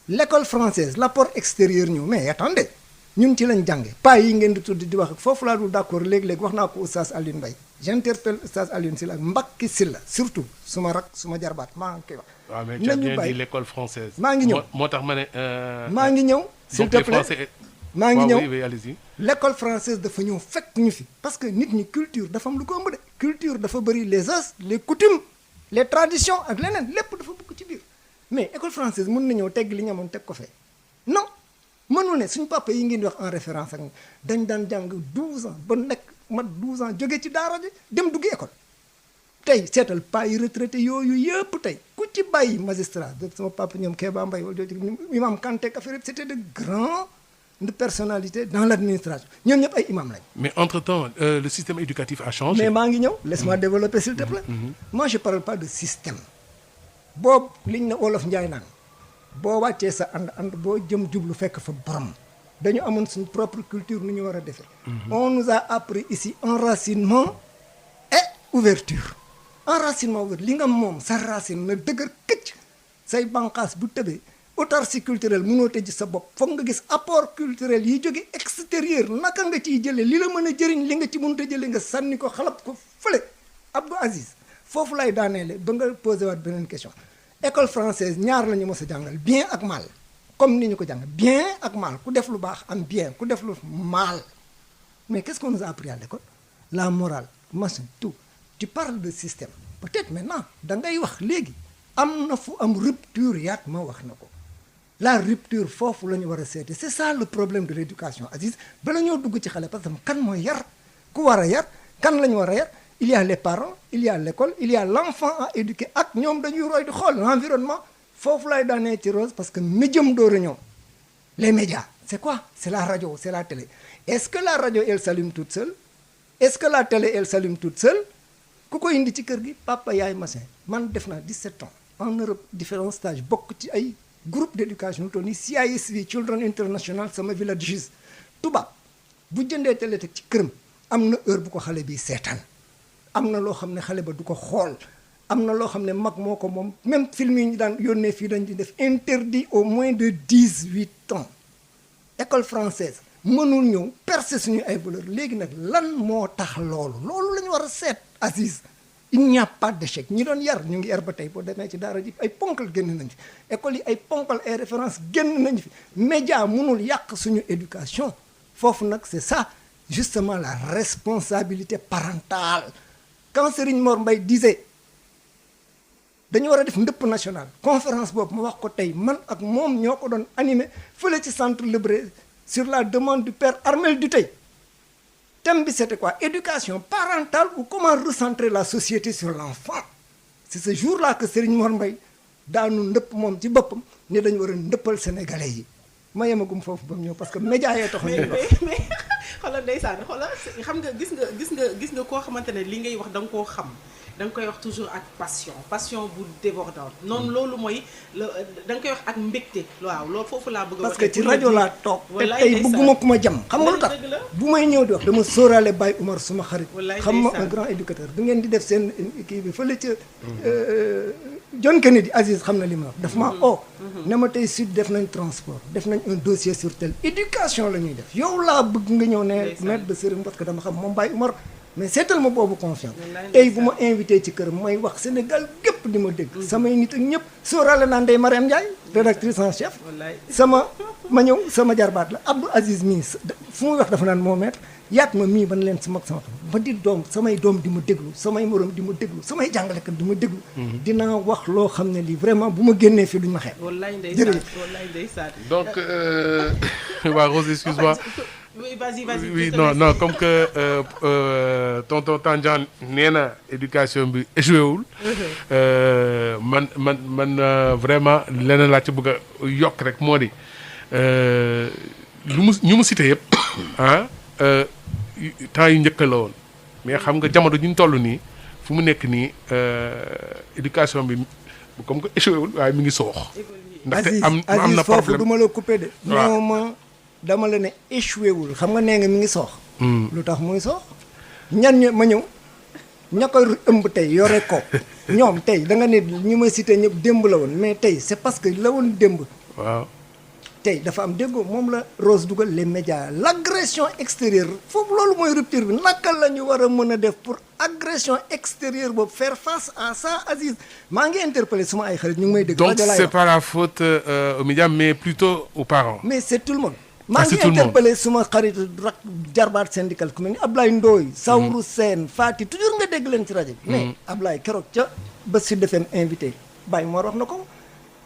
C: l'école française l'apport extérieur ñëw mais attendez ñun ci lañ jànge pas yi ngeen di tudd di wax foofu laa dul d'accord léegi-léegi wax naa ko oustaz Alioune Mbaye j'interpelle oustaz Alioune Sylla ak Mbacké Sylla surtout suma rak suma jarbaat maa ngi koy wax
A: waaw mais tu as bien dit l'école française
C: maa ngi ñëw
A: moo tax ma ne
C: maa ngi ñëw s'il te plaît maa ngi ñëw
A: allez-y
C: l'école française dafa ñëw fekk ñu fi parce que nit ñi culture dafa am lu ko ëmb de culture dafa bëri les us les coutumes les traditions ak leneen lépp dafa bëgg ci biir mais école française mën na ñëw tegg li ñu amoon teg ko fee non mënu ne suñu papa yi ngeen di wax en référence ak dañ daan jàng 12 ans ba nekk mat 12 ans jóge ci daara ji dem duggi école tey seetal pas yi retraité yooyu yëpp tey ku ci bàyyi magistrat de sama papa ñoom Kéba Mbaye wala jooju imam Kanté ak affaire yëpp c'était de grands de personnalité dans l'administration ñoom ñëpp ay imam lañ.
A: mais entre-temps le système éducatif a changé.
C: mais maa ngi ñëw laisse-moi développer s'il te plaît. moi je parle pas de système. boobu liñ na wolof njaay naan boo wàccee sa ànd boo jëm jublu fekk fa borom dañu amoon suñu propre culture nu ñu war a defee. on nous a appris ici enracinement et ouverture. enracinement ouvert li nga moom sa racine na dëgër këcc say bànqaas bu tëbee autarcie culturelle mënoo tëj sa bopp foog nga gis apport culturel yi jóge extérieur naka nga ciy jëlee li la mën a jëriñ li nga ci mënut a jëlee nga sànni ko xalab ko fële. Abdou Aziz foofu lay daaneele ba nga posé waat beneen question école française ñaar la ñu mos a jàngal bien ak mal comme ni ñu ko jàngal bien ak mal ku def lu baax am bien ku def lu mal mais qu'est-ce qu'on nous a appris à l'école la morale machin tout tu parles de système peut-être maintenant da ngay wax léegi am na fu am rupture yaat ma wax na ko la rupture foofu la ñu war a seete c'est ça le problème de l'éducation Aziz bala ñoo dugg ci xale parce que kan mooy yar ku war a yar kan la ñu war a yar il y a les parents il y a l'école il y a l'enfant à éduquer ak ñoom dañuy roy di xool l'environnement foofu lay daanee ci rose parce que médium door a ñëw les médias c'est quoi c'est la radio c'est la télé est-ce que la radio elle s'allume toute seule est-ce que la télé elle s'allume toute seule ku ko indi ci kër gi papa yaay machin man def naa 17 ans en Europe différents stages bokk ci ay groupe d'éducation lu toll ni CISV Children International sama village tubaab bu jëndee télé teg ci këram am na heure bu ko xale bi seetaan am na loo xam ne xale ba du ko xool am na loo xam ne mag moo ko moom même film yi ñu daan yónnee fii dañ di def interdit au moins de 18 ans école française mënul ñëw percer suñu ay valeurs léegi nag lan moo tax loolu la ñu war a seet Aziz il n'y a pas d'échec ñi doon yar ñu ngi yar ba tey boo demee ci daara ji ay ponkal génn nañ fi école yi ay ponkal ay référence génn nañ fi média mënul yàq suñu éducation foofu nag c'est ça justement la responsabilité parentale quand Serigne Mor Mbaye disait dañu war a def ndëpp national conférence boobu ma wax ko tey man ak moom ñoo ko doon animé fële ci centre Lebré sur la demande du père Armel Dutey thème bi c'était quoi éducation parentale ou comment recentrer la société sur l'enfant c'est ce jour-là que Serigne Mor Mbaye daanu ndëpp moom ci boppam ne dañu war a ndëppal sénégalais yi ma yemagum foofu ba mu ñëw parce que média yee tax ñu wax
B: xoolal ndeysaan xoolal xam nga gis nga koo xamante ne li ngay wax da nga koo xam da nga koy wax toujours ak passion bu débordante noonu loolu mooy da nga koy wax ak mbégte waaw loolu foofu laa bëgg a wax.
C: parce que ci rajo laa toog te tey bëgguma ku ma jam xam nga lu tax bu may ñëw di wax dama sóoraale Baye Umar suma xarit xam ma un grand éducateur bi ngeen di def seen kii bi fële ca John Kennedy Aziz xam na li ma wax daf maa ne ma tey Sud def nañ transport def nañ un dossier sur tel éducation la ñuy def yow laa bëgg nga ñëw ne maître de cérémonie parce que dama xam moom Baye Umar mais seetal ma boobu confiance tey bu ma invité ci kër may wax Sénégal gépp di ma dégg samay nit ak ñëpp sóoraale naa Ndeye Mariam Ndiaye rédactrice en chef ma ñëw sama jarbaat la Abdou Aziz mii fu muy wax dafa naan moo maître yaat ma mii ban leen si mag sama xam ma di samay doom di ma déglu samay morom di ma déglu samay jàngalekat di ma déglu dinaa wax loo xam ne lii vraiment bu ma génnee fii duñ ma xeeb
B: wallaay ndeysaan
A: donc waaw Rose excuse-moi
B: oui vas-y
A: oui non comme que tonton Tandian nee na éducation bi échoué wul man vraiment leneen laa ci bëgg a yokk rek moo di ñu mu cité yëpp temps yu njëkk la woon mais xam nga jamono ñu toll nii fu mu nekk nii éducation bi comme que échoué wul waaye mi ngi soox. ndaxte am na problème
C: foofu du ma la coupé de. waaw ma dama la ne échoué wul xam nga nee nga mi ngi soox. lu tax muy soox ñan ma ñëw ña koy ëmb tey yore ko ñoom tey da nga ne ñi ma cité ñëpp démb la woon mais tey c'est parce que la woon démb.
A: waaw.
C: tey dafa am déggoo moom la Rose dugal les médias l'agression extérieure foofu loolu mooy rupture bi naka la ñu war a mën a def pour agression extérieure boobu faire face à ça Aziz maa ngi interpellé suma ay xarit ñu ngi may dégg.
A: donc c'est pas la faute aux médias mais plutôt aux parents.
C: mais c'est tout le monde. maa ngi interpellé suma xarit rak jarbaat syndical ku mel ni Ablaye Ndoye Sawru Sène Fati toujours nga dégg leen ci rajo bi. mais Ablaye keroog ca ba Sud FM invité Baye Mor wax na ko.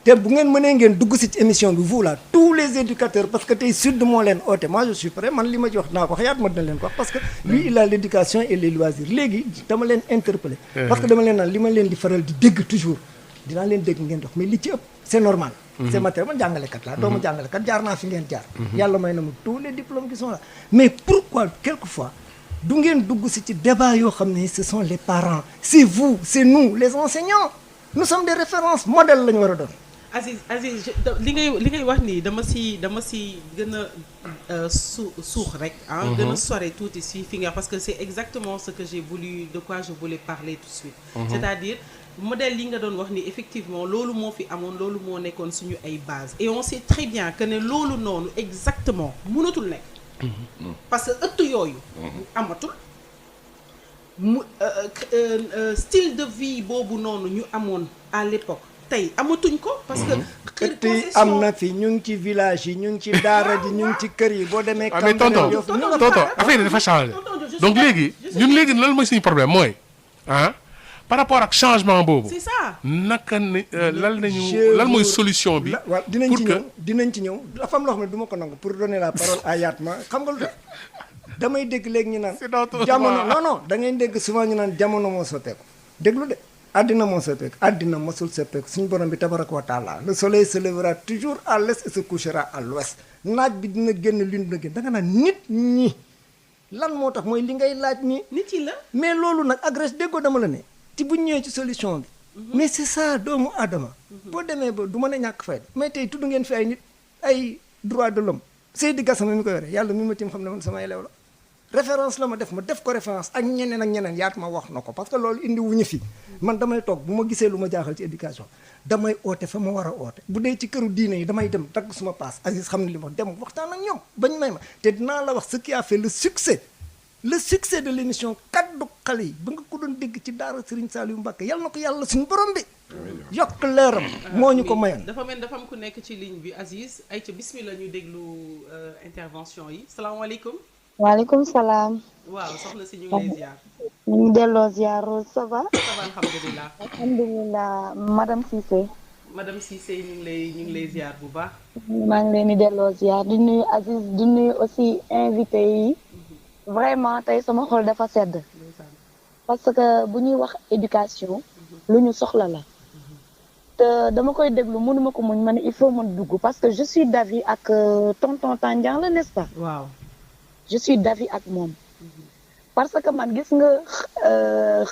C: te bu ngeen mënee ngeen dugg si ci émission bi vous là tous les éducateurs parce que tey Sud moo leen oote moi je suis prêt man li ma ci wax naa ko xayaat ma dina leen ko wax parce que lui il a l'éducation et les loisirs léegi dama leen interpellé parce que dama leen naan li ma leen di faral di dégg toujours dinaa leen dégg ngeen dox mais li ci ëpp c'est normal c'est matériel man jàngalekat laa doomu jàngalekat jaar naa fi ngeen jaar yàlla may na mu tous les diplômes qui sont là mais pourquoi quelquefois du ngeen dugg si ci débat yoo xam ne ce sont les parents c'est vous c'est nous les enseignants nous sommes des références modèles la ñu war a doon
B: Aziz li ngay wax nii dama si gën a suux rek gën a sore tuuti si fi nga parce que c'est exactement ce que j'ai voulu de quoi je voulais parler tout de suite c'est-à-dire modèle yi nga doon wax ni effectivement loolu moo fi amoon loolu moo nekkoon suñu ay base et on sait très bien que ne loolu noonu exactement mënatul nekk parce que ëtt yooyu amatul mu style de vie boobu noonu ñu amoon à l'époque tey amatuñ ko parce que
C: kër yi am na fi ñu ngi ci village yi ñu ngi ci daara ji ñu ngi ci kër yi boo demee
A: mais tonton affaire yi dafa changé donc léegi ñun léegi lan mooy suñu problème mooy par rapport ak changement boobu
B: c'est ça
A: naka lan mooy solution bi
C: waaw dinañ ci ñëw dafa am loo xam ne du ma ko nangu pour donner la parole à Yatma xam nga lu tax damay dégg léegi ñu naan jamono non da ngeen dégg souvent ñu naan jamono moo soppeeku déglu de àddina moo soppeeku àddina mosul soppeeku suñu borom bi tabaraka wa taala le soleil se lèvera toujours à l'est et se couchera à l'ouest naaj bi dina génn lune dina génn da nga naan nit ñi lan moo tax mooy li ngay laaj ni
B: nit yi la
C: mais loolu nag agresse déggoo dama la ne ci bu ñëwee ci solution bi mais c'est ça doomu aadama boo demee ba du mën a ñàkk fayda mais tey tudd ngeen fi ay nit ay droit de l'homme Seydi Gassama mi ko yore yàlla mi ma tim xam ne man sama élève la référence la ma def ko référence ak ñeneen yaat ma wax na ko parce que loolu indi wuñu fi man damay toog bu ma gisee lu ma jaaxal ci éducation damay oote fa ma war a oote bu dee ci këru diine yi damay dem dagg suma paas Aziz xam ne li ma dem waxtaan ak ñoom bañ may ma te dinaa la wax ce qui a fait le succès de l'émission kaddu xale yi ba nga ko doon dégg ci daara Serigne Saliou Mbacké yal na ko yàlla suñu borom bi yokk leeram moo ñu ko mayoon
B: dafa am ku nekk ci ligne bi Aziz ay ca bismillah ñu déglu intervention yi salaamaaleykum
E: waaleykum salaam.
B: waaw soxna si ñu ngi lay ziar.
E: ñu ngi delloo ziar Rose ça va.
B: ça va alhamdulilah.
E: alhamdulilah madame Cissé.
B: madame Cissé ñu ngi lay ziar bu baax.
E: maa ngi leen di delloo ziar di nuyu Aziz di nuyu aussi invité yi. vraiment tey sama xol dafa sedd. parce que bu ñuy wax éducation. lu ñu soxla la. te dama koy déglu mënuma ko muñ ma ne il faut ma dugg parce que je suis d'avis ak tonton Tandian la n'est-ce pas.
B: waaw.
E: je suis d'avis ak moom parce que man gis nga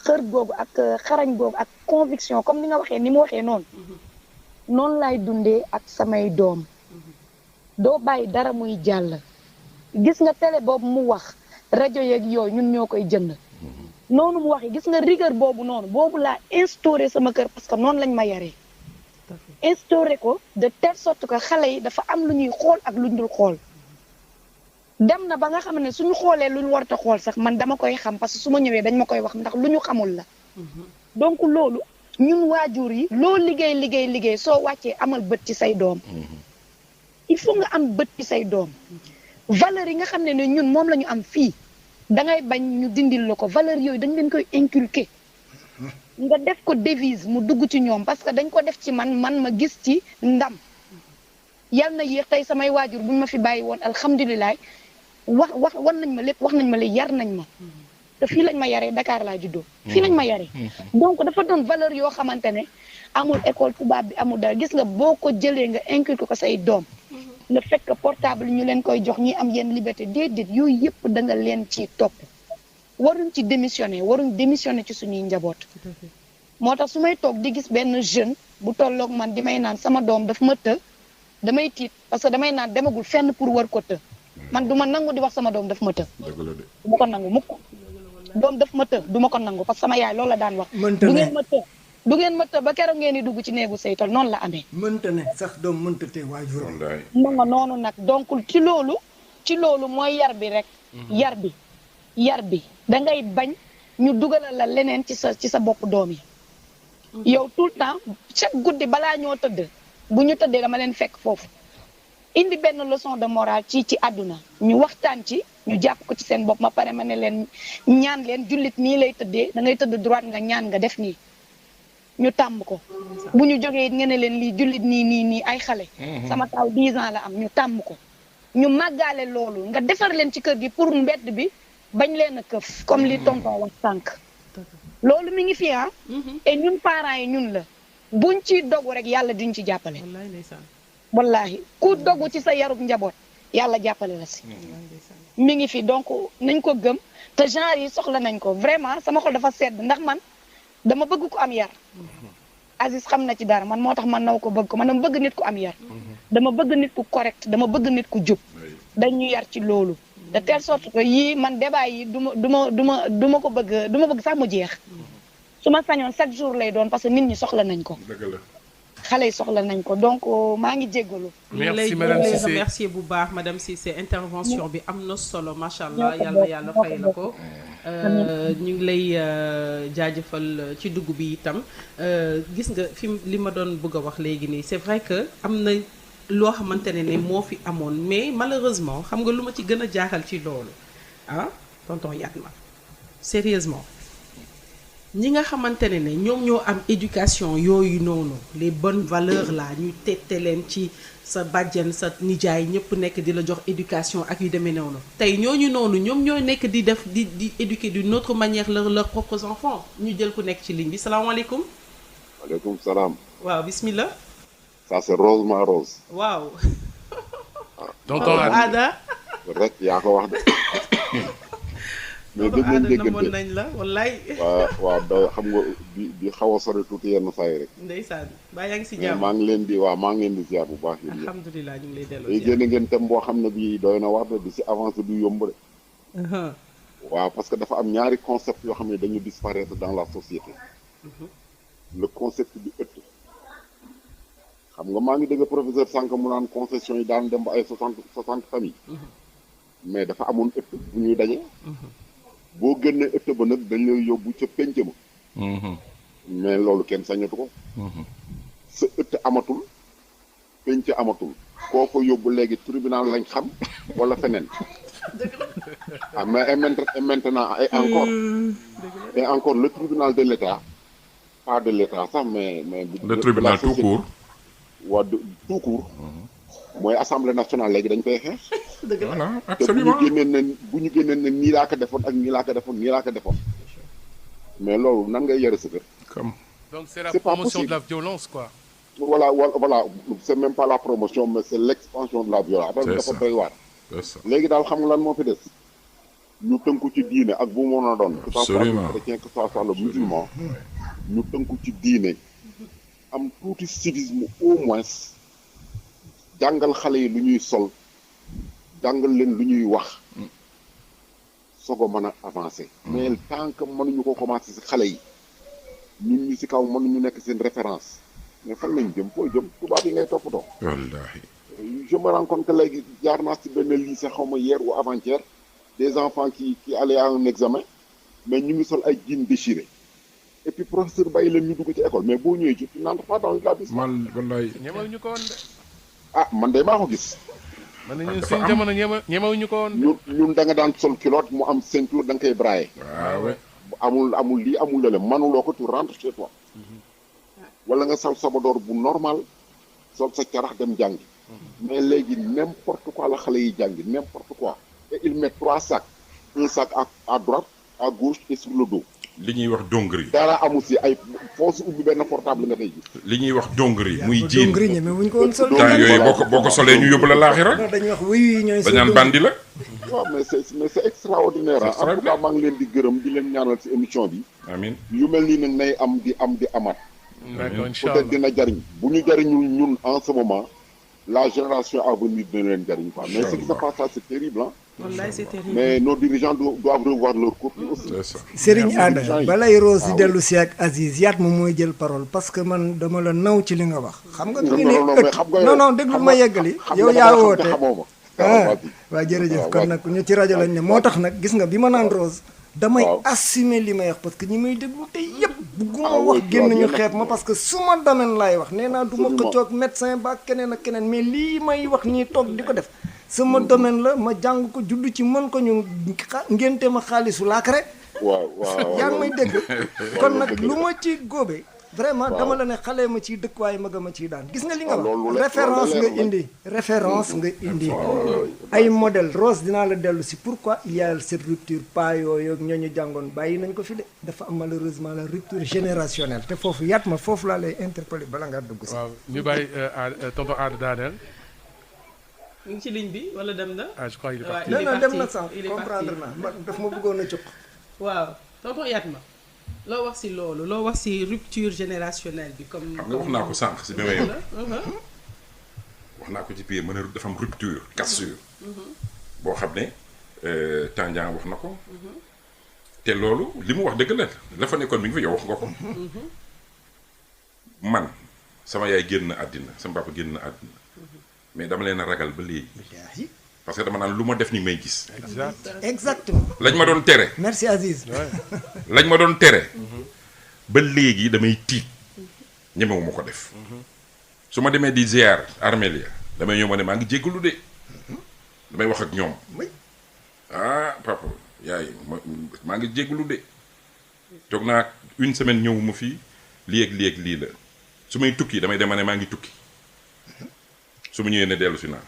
E: xër boobu ak xarañ boobu ak conviction comme ni nga waxee ni mu waxee noonu laay dundee ak samay doom doo bàyyi dara muy jàll gis nga télé boobu mu wax rajo yeeg yooyu ñun ñoo koy jënd noonu mu waxee gis nga rigueur boobu laa instauré sama kër parce que noonu lañ ma yaree instauré ko de telle sorte que xale yi dafa am lu ñuy xool ak lu ñu dul xool dem na ba nga xam ne suñu xoolee lu ñu warta xool sax man dama koy xam parce que su ma ñëwee dañ ma koy wax ndax lu ñu xamul la donc loolu ñun waajur yi loo liggéey soo wàccee amal bët ci say doom il faut nga am bët ci say doom valeur yi nga xam ne ñun moom la ñu am fii dangay bañ ñu dindil la ko valeur yooyu dañ leen koy inculquer nga def ko devise mu dugg ci ñoom parce que dañ ko def ci man ma gis ci ndam yal na yéex tey samay waajur buñ ma fi bàyyi woon alhamdulilah wax nañ ma lépp wax nañ ma lépp yar nañ ma te fii lañ ma yaree Dakar laa juddoo fii lañ ma yaree donc dafa doon valeur yoo xamante ne amul école tubaab bi amul dara gis nga boo ko jëlee nga inculquer ko say doom le fait que portable ñu leen koy jox ñi am yenn liberté déedéet yooyu yëpp da nga leen ci topp waruñ ci démissionner ci suñuy njaboot moo tax su may toog di gis benn jeune bu tolloog man di may naan sama doom daf ma të damay tiit parce que damay naan demagul fenn pour war ko të man du ma nangu di wax sama doom daf ma të du ma ko nangu mukk doom daf ma të du ma ko nangu parce que sama yaay loolu la daan wax du ngeen ma të ba keroog ngeen di dugg ci néegu seytal noonu la amee
C: mënta ne sax doom mënta te waajuram
E: nga noonu nag donc ci loolu mooy yar bi rek yar bi dangay bañ ñu dugalal la leneen ci sa bopp doom yi yow tout le temps chaque guddi balaa ñoo tëdd bu ñu tëddee dama leen fekk foofu indi benn leçon de morale ci àdduna ñu waxtaan ci ñu jàpp ko ci seen bopp ma pare ma ne leen ñaan leen jullit nii lay tëddee da ngay tëdd droite nga ñaan nga def nii ñu tàmm ko bu ñu jógee it nga ne leen lii jullit nii ay xale sama taw 10 ans la am ñu tàmm ko ñu màggaale loolu nga defar leen ci kër gi pour mbedd bi bañ leen a këf comme li tonton wax sànq loolu mi ngi fi et ñun parents yi ñun la buñ ci dogu rek yàlla duñ ci jàppale wallahi ku dogu ci sa yarub njaboot yàlla jàppale la si mi ngi fi donc nañ ko gëm te genre yi soxla nañ ko vraiment sama xol dafa sedd ndax man dama bëgg ko am yar Aziz xam na ci dara man moo tax man naw ko bëgg ko man dama bëgg nit ku am yar dama bëgg nit ku correct dama bëgg nit ku jub dañu yar ci loolu de telle sorte que yii man débat yi du ma ko bëgg sax mu jeex su ma sañoon chaque jour lay doon parce que nit ñi soxla nañ ko xale yi soxla nañ ko donc maa ngi jéggalu
B: merci madame Cissé remercier bu baax madame Cissé intervention bi am na solo macha allah yàlla fay la ko ñu ngi lay jaajëfal ci dugg bi itam gis nga fi li ma doon bëgg a wax léegi nii c'est vrai que am na loo xamante ne moo fi amoon mais malheureusement xam nga lu ma ci gën a jaaxal ci loolu tonton Yatma sérieusement ñi nga xamante ne ñoom ñoo am éducation yooyu noonu les bonnes valeurs là ñu tette leen ci sa bàjjen sa nijaay ñëpp nekk di la jox éducation ak yu demee noonu tey ñooñu noonu ñoom ñoo nekk di def di éduquer d'une autre manière leurs propres enfants ñu jël ku nekk ci ligne bi salaamaaleykum.
F: waaleykum salaam.
B: waaw bismillah.
F: ça c'est Rose ma Rose.
B: waaw.
A: tonton
B: Ada.
F: rek yaa ko wax de. mais gën nañ déggante
B: nañ la wallaay.
F: waaw da xam nga di xaw a sori tuuti yenn saa yi rek.
B: ndeysaan baa yaa ngi si jàmm
F: maa ngi leen di ziar bu baax.
B: alhamdulilah ñu ngi lay delloo
F: ziar génn ngeen thème boo xam ne bii doy na war di si avancé du yomb de. waaw parce que dafa am ñaari concept yoo xam ne dañu disparaître dans la société. le concept du ëtt. xam nga maa ngi dégg professeur sànq mu naan concession yi daan dem ba ay 60 familles. mais dafa amoon ëtt bu ñuy daje. boo génnee ëtt ba nag dañ lay yóbbu ca penc ma. mais loolu kenn sañatu ko. sa ëtt amatul penc amatul koo ko yóbbu léegi tribunal lañ xam wala feneen. mais et maintenant et encore le tribunal de l'État pas de l'État sax mais.
D: le tribunal tout court.
F: waa tout court. mooy assemblée nationale léegi dañ koy xeex.
B: dëgg la
D: absolument
F: te bu ñu génnee ne nii laa ko defoon ak nii laa ko defoon mais loolu nan ngay yore sa kër.
D: comme.
A: donc c'est la promotion de la violence quoi.
F: voilà c'est même pas la promotion mais c'est l'expansion de la violence.
D: c'est
F: dafa doy waar.
D: c'est ça
F: léegi daal xam nga lan moo fi des ñu tënku ci diine ak bu mu mën a doon. que ça soit le chrétien que ça soit le musulman. ñu tënku ci diine. am tuuti civisme au moins jàngal xale yi lu ñuy sol jàngal leen lu ñuy wax soog a mën a avancer. mais tant que mënuñu ko commencer ci xale yi ñun ñu ci kaw mënuñu nekk seen référence mais fan lañ jëm foo jëm tubaab yi ngay toppatoo.
D: wallaahi.
F: je me rends compte que léegi jaar naa ci benn lycée xaw ma hier ou avant-hier des enfants qui allaient à un examen mais ñu ngi sol ay jeans déchirés. et puis professeur bàyyi leen ñu dugg ci école mais boo ñëwee ci tu n'entres pas dans l'établissement.
D: man wallaay.
A: ñemewuñu ko woon de.
F: ah man de maa ko gis.
A: man de ñun suñu jamono ñemewuñu ko woon.
F: ñun da nga daan sol culotte mu am ceinture da nga koy brailler.
D: waaw
F: amul lii amul lële manuloo ko tu rentres chez toi. wala nga sol sabadoor bu normal sol sa carax dem jàngi. mais léegi n'importe quoi la xale yi jàngi n'importe quoi. et ils mettent 3 sacs un sac à droite à gauche et sur le dos.
D: li ñuy wax dongri.
F: dara amul si ay foo si ubbi benn portable nga tey ji.
D: li ñuy wax dongri muy jiin
C: dongri ñeme wuñ ko woon sol.
D: temps yooyu boo ko solee ñu yóbbu la laaxira.
C: non dañuy wax wuyu yi ñooy.
D: dañ naan bandi la.
F: waaw mais c'est extraordinaire ah. en tout cas maa ngi leen di gërëm di leen ñaanal si émission bi.
D: amiin
F: yu mel nii nag nay am di amaat.
A: d'accord incha allah
F: peut-être dina jariñ bu ñu jariñul ñun en ce moment la génération à venir dina leen jariñ quoi. mais ce qui se passe là c'est terrible ah.
B: wallaay c'est terrible.
F: mais nos dirigeants doivent revoir leur copie aussi.
D: c'est ça.
C: Serigne Ada balay Rose di dellu si ak Aziz yaat moom mooy jël parole parce que man dama la naw ci li nga wax. xam nga ngi ni non déglu ma yeggali. yow yaa woote waaw jërëjëf kon nag ñu ci rajo lañ ne moo tax nag gis nga bi ma naan Rose. damay assumer li may wax parce que ñi may déglu tey yëpp bugguma wax génn ñu xeeb ma parce que su ma domaine laay wax nee naa du ma ko coog médecin ba keneen ak keneen mais lii may wax ñii toog di ko def sama domaine la ma jàng ko juddu ci mën ko ñu ngénte ma xaalisu laakare
F: waaw
C: yaa ngi may dégg kon nag lu ma ci góobee vraiment dama la ne xale ma ciy dëkk waaye maga ma ciy daan gis nga li nga wax référence nga indi ay modèle Rose dinaa la dellu si pourquoi il y a cette rupture pas yooyu ñooñu jàngoon bàyyi nañ ko fi de dafa am malheureusement la rupture générationnelle te foofu yaat ma foofu laa lay interpeller bala ngaa dugg si
A: waaw ñu bàyyi tonton Ada daaneel.
B: mu ngi ci ligne bi wala dem na.
A: Je crois il est parti.
C: non dem na sànq comprendre naa daf ma bëggoon a cuq.
B: waaw tonton Yatma loo wax si loolu loo wax si rupture générationnelle bi comme.
D: xam nga wax naa ko sànq si bi may wax naa ko ci biir mën a dafa am rupture cassure. boo xam ne Tandian wax na ko. te loolu li mu wax dëgg la fa nekkoon mi ngi fa yow wax nga ko. man sama yaay génn àddina sama papa génn àddina. mais dama leen a ragal ba léegi. parce que dama naan lu ma def ni may gis.
C: exactement.
D: lañ ma doon tere.
C: merci Aziz.
D: lañ ma doon tere. ba léegi damay tiit ñemewu ma ko def. su ma demee di ziar armelia damay ñëw ma ne maa ngi jéggalu de damay wax ak ñoom. ah papa yaay maa ngi jéggalu de. toog naa une semaine ñëwuma fii lii ak lii la su may tukki damay dem ma ne maa ngi tukki. su ma ñëwee ne dellu si naa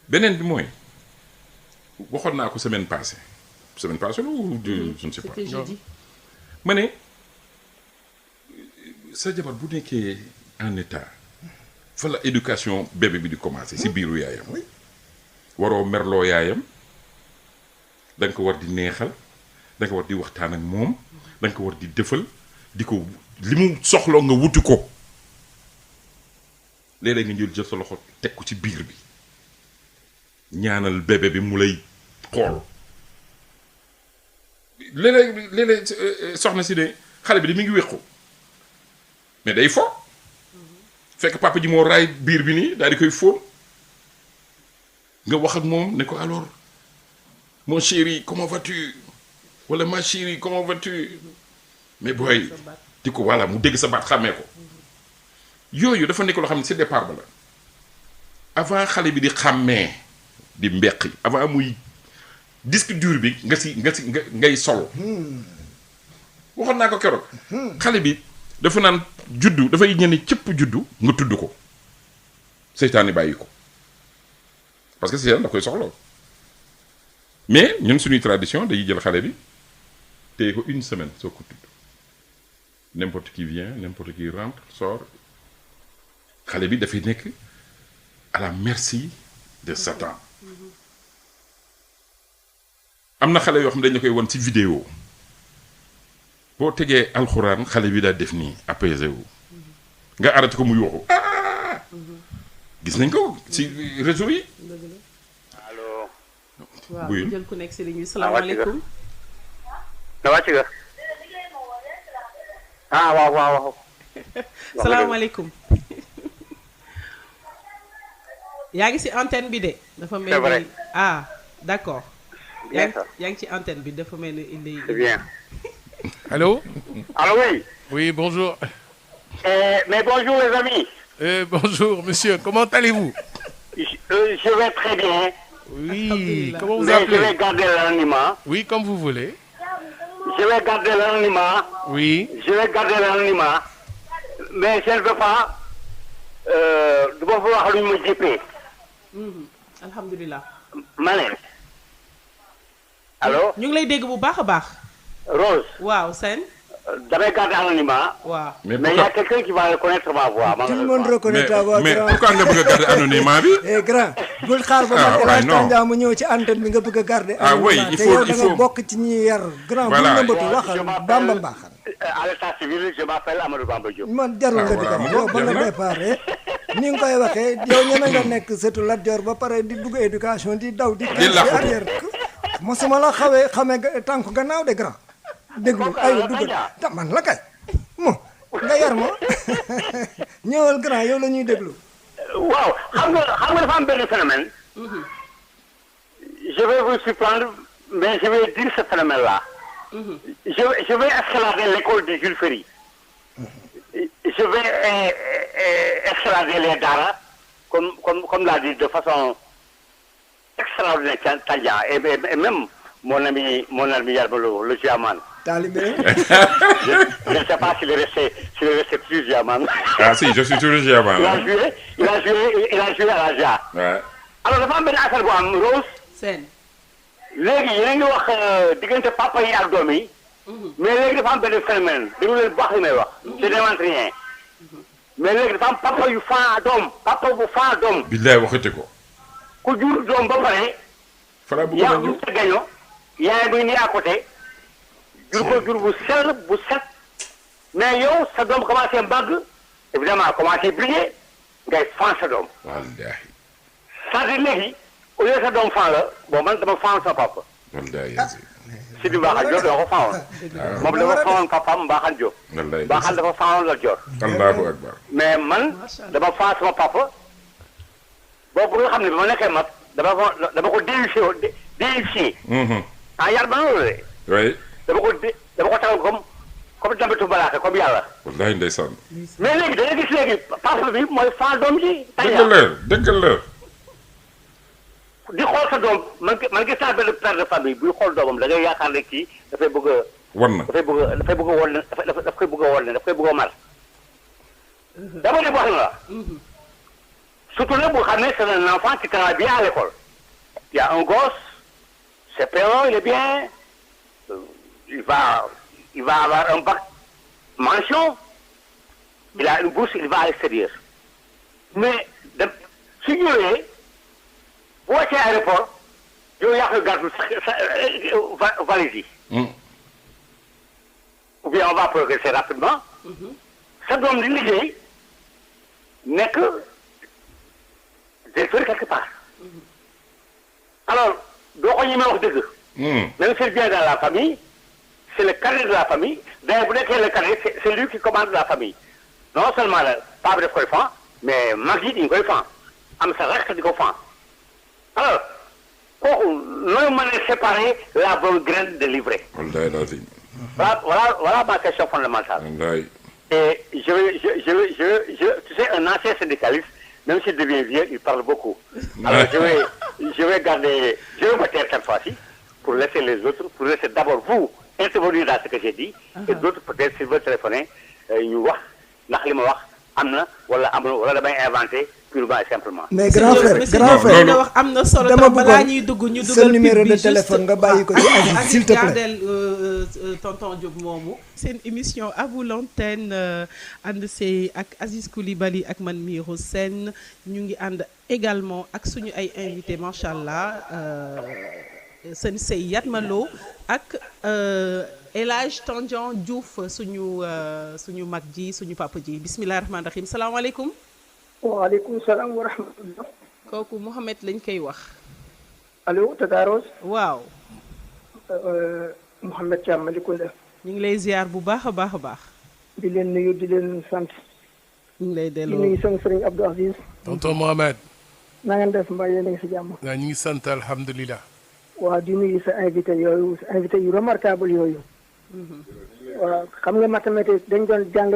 D: beneen bi mooy waxoon naa ko semaine passée ou je ne sais pas. ma ne sa jabar bu nekkee en état fa la éducation bébé bi di commencer si biiru yaayam. waroo merloo yaayam da nga ko war di neexal da nga ko war di waxtaan ak moom da nga ko war di defal di ko li mu soxloo nga wuti ko. léeg-léeg nga jël sa loxo teg ko ci biir bi ñaanal bébé bi mu lay xool léeg-léeg soxna si ne xale bi di mi ngi wéqu mais day fo fekk papa ji moo raay biir bi nii daal di koy fóon nga wax ak moom ne ko alors mon chéri comment vas-tu wala ma chérie comment vas-tu mais booy di ko voilà mu dégg sa baat xàmmee ko yooyu dafa nekk loo xam ne ci départ ba la avant xale bi di xàmmee di mbeqi avant muy disque dur bi ngay solo waxoon naa ko keroog xale bi dafa naan juddu dafay ñenn cëpp juddu nga tudd ko seytaane bàyyi ko parce que seytaane da koy soxla mais ñun suñuy tradition dañuy jël xale bi téye ko une semaine soo ko tudd n'importe qui vient n'importe qui rentre sort xale bi dafay nekk à la merci de Satan am na xale yoo xam ne dañ la koy won ci vidéo boo tegee alxuraan xale bi daal def nii apaisé wu nga arrêté ko mu yuuxu gis nañ ko ci réseau yi.
G: allo.
B: waaw jël ku nekk si ligne bi salaamaaleykum.
G: na wàcc nga. ah waaw waaw waaw.
B: salaamaaleykum. yaa ngi ci antenne bi de. dafa mel ni
G: c'est vrai.
B: ah d'accord.
G: bien ça.
B: yaa ngi ci antenne bi dafa mel ni indi.
G: c'est bien.
A: Allô?
G: Allô, oui.
A: Oui, bonjour.
G: Mais bonjour les amis.
A: Bonjour, monsieur. Comment allez-vous?
G: Je vais très bien.
A: Oui. Comment vous
G: Mais je
A: appelez?
G: vais garder l'anonymat.
A: Oui, comme vous voulez.
G: Je vais garder l'anonymat.
A: Oui.
G: Je vais garder l'anonymat. Mais je ne veux pas. Du ma fa wax lu ñu ma jippee.
B: alhamdulilah.
G: ma ne. allo.
B: ñu ngi lay dégg bu baax a baax.
G: Rose.
B: waaw Sène.
G: damay garder anonymat.
B: waaw.
D: mais
G: Mais il y a quelqu'un qui va reconnaître ma voix.
C: Tout le monde reconnaît ta voix,
D: mais
C: grand.
D: pourquoi nga bëgg a garder anonymat bi.
C: Eh grand bul xaar ba
D: Ah,
C: man El
D: ouais,
C: Hadj
D: non.
C: Tandia mu ñëw ci antenne bi nga bëgg a garder.
D: Ah, oui,
C: anonymat.
D: il
C: te
D: faut-
C: yow
D: il
C: da
D: faut-
C: nga bokk ci ñi yar. grand
D: Voilà.
C: bul nëbbatu waxal
G: Je m'appelle-
C: Bamba Mbaxal.
G: À l'état civil, je m'appelle Amadou Bamba Diop.
C: man jarul nga di
D: voilà,
C: ko
D: mu
C: yow
D: ngoog,
C: ba nga
D: jeex na.
C: déparé ni nga koy waxee yow ñeme nga nekk surtout Lat Dior ba pare di dugg éducation di daw di kii
D: làqatu.
C: arrière mosuma la xamee tànk gannaaw de grand déglu ay dugg ta man la kay mo nga yar ma ñëwal grand yow la ñuy déglu
G: Waaw xam nga dafa am benn phénomène. Je vais vous surprendre, mais je vais dire ce phénomène-là. Je vais escalader l'école de Jules Ferry. Je vais escalader les Dara, comme l'a dit de façon extraordinaire Tandia, et même mon ami Yarbalo, le Giaman.
C: taalibe
G: Je ne sais pas s'il est resté plus Giaman.
D: ah si je suis toujours Giaman.
G: Il a joué à la GIA.
D: Ouais.
G: Alors dafa am benn affaire bu am Rose.
B: Sène.
G: léegi yéen a ngi wax diggante papa yi ak doom yi. mais léegi dafa am benn phénomène déglu leen bu baax li may wax. je n'invente rien. mais léegi dafa am papa yu faa doom papa bu faa doom.
D: billaay waxati ko.
G: ku jur doom ba pare.
D: fala bu
G: yaa
D: ko
G: bu sa gaño yaay bi nii à côté. jur ko jur bu sell bu set. mais yow sa doom commencé mbàgg. évidemment commencé briller. ngay fan sa doom.
D: wallaahi.
G: c'est-à-dire léegi au lieu sa doom fan la bon man dama fan sa papa.
D: wallaahi.
G: si di Mbaaxaan Diop dama ko fanoon. moom dafa fanoon papaam Mbaaxaan Diop.
D: wallaahi.
G: Mbaaxaan dafa fanoon la Dior.
D: allahu akbar.
G: mais man dama fan sama papa boobu nga xam ne bi ma nekkee mag dama ko déifié. ah yar ba noonu de.
D: oui.
G: dama ko tagal comme dambetu balaake comme yàlla.
D: wallaahi ndeysaan.
G: mais léegi da nga gis léegi papa bi mooy fan doom ji.
D: dëgg la.
G: di xool sa doom man gis naa benn père de famille buy xool doomam da ngay yaakaar ne kii dafay bëgg a.
D: wan na.
G: daf koy bëgg a mar. dama ne wax na la. surtout nag boo xam ne c'est un enfant qui travaille bien à l'école. Il y a un gosse, c'est péant, il est bien, il va avoir un bac mention, il a une bourse, il va à l'extérieur. Mais su ñëwee boo wàccee aéroport yow yaa koy gàddu sa valise yi. ou bien on va progresser rapidement. sa doom di liggéey nekk directeur quelque part. alors doo ko ñemee wax dëgg. même c'est bien dans la famille c'est le cadet de la famille d'ailleurs bu nekkee le cadet c'est lui qui commande la famille non seulement la paa bi daf koy fan mais mag yi dañu koy fan am sa rakk di ko fan alors kooku nooy mën a séparer la bonne graine de l'ivraie.
D: wallaahi lazim.
G: Voilà ma question fondamentale.
D: wallaahi.
G: Et tu sais, un ancien syndicaliste, même s'il devient vieux, il parle beaucoup. Alors je vais me taire cette fois-ci pour laisser les autres, pour laisser d'abord vous intervenir dans ce que j'ai dit, et d'autres peut-être s'ils veulent téléphoner, ñu wax ndax li ma wax am na wala damay inventé purement et simplement.
C: mais grand frère
B: nga wax am na solo
C: dama
B: balaa ñuy dugg ñu dugal
C: sa numéro de téléphone nga bàyyi ko ci Aziz s'il te plaît.
B: tonton Diop moomu seen émission à vous l'antenne ànd see ak Aziz Coulibaly ak man mii Rose Sène ñu ngi ànd également ak suñu ay invité macha allah sensei Yatma Lo ak El Hadj Tandian Diouf suñu mag ji suñu papa ji bismillahi rahmaani rahim salaamaaleykum.
H: waaleykum salaam wa rahmatullah.
B: kooku Mouhamed lañ koy wax.
H: allo Tata Rose.
B: waaw.
H: Mouhamed Thiam Malicounda.
B: ñu ngi lay ziar bu baax a baax a baax.
H: di leen nuyu di leen sant.
B: ñu ngi lay delloo
H: di nuyu sama sëriñ Abdou Aziz.
A: tonton Mohamed.
H: na ngeen def mbaa yéen a ngi si jàmm.
A: waaw ñu ngi sant alhamdulilah.
H: waaw di nuyu sa invité yooyu sa invité yu remarquable yooyu. waaw xam nga mathématique dañ doon jàng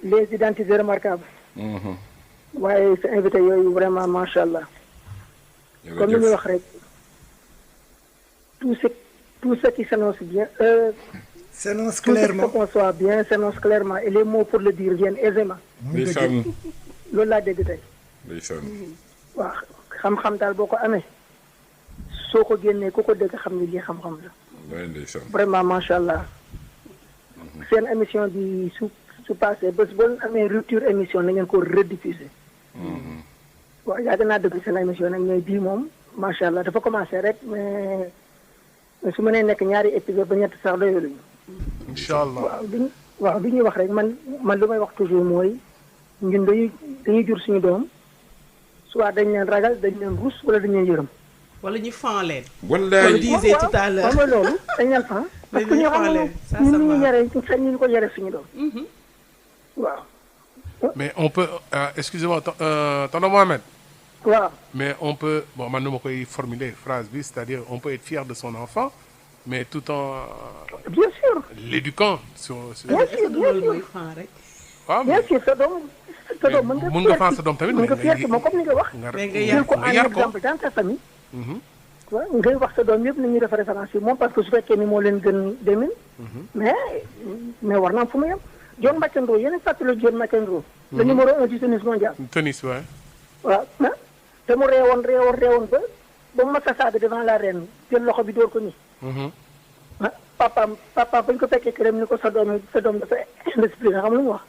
H: les identités remarquables. waaye sa invité yooyu vraiment macha allah. comme ni ñuy wax rek tout ce qui s'annonce bien.
C: s'annonce
H: tout ce
C: clairement
H: qui se conçoit bien s'annonce clairement et les mots pour le dire viennent aisément.
D: ndeysaan
H: loolu laa dégg tey.
D: ndeysaan
H: waaw xam-xam daal boo ko amee soo ko génnee ku ko dégg xam ni lii xam-xam la.
D: waay ndeysaan
H: vraiment macha allah. seen émission bi su passé bés boo amee rupture émission na ngeen ko rediffuser. waaw yàgg naa déglu seen émission nag mais bii moom macha allah dafa commencé rek mais su ma nee nekk ñaari épisode ba ñett sax doyul.
A: incha allah
H: waaw li ñuy wax rek man lu may wax toujours mooy ñun dañuy jur suñu doom soit dañ leen ragal dañ leen rus wala dañ leen yërëm.
B: wala ñu fan leen.
D: wallaay
B: disais tout à l'heure
H: waaw loolu dañ leen fan. parce que ñoo xam ne ñu yare ñu ko yare suñu doom. waaw.
A: mais on peut excusez-moi tonton Mohamed.
H: waaw.
A: mais on peut bon man nu ma koy formuler phrase bi c'est-à-dire on peut être fier de son enfant mais tout en
H: bien sûr.
A: l'éduquant sur
H: bien sûr
B: loolu mooy fan rek.
A: waaw
H: bien sûr sa doom
A: mën nga fan sa doom tamit
H: mën nga fier moom comme ni nga wax.
B: mais nga
H: jël ko en
A: yar ko
H: exemple dans ta famille. waaw ngay wax sa doom yëpp nañuy def référence yi moom parce que su fekkee ni moo leen gën demin mais war naa am fu mu yem. John McEnroe yéen a fàttali John McEnroe. le numéro 1 du tennis mondial.
A: tennis waay.
H: waaw te mu réewoon ba mu masa saaga devant la reine jël loxo bi dóor ko nii. papaam bañ ko fekkee këram ni ko sa doom dafa indiscipliné xam lu mu wax.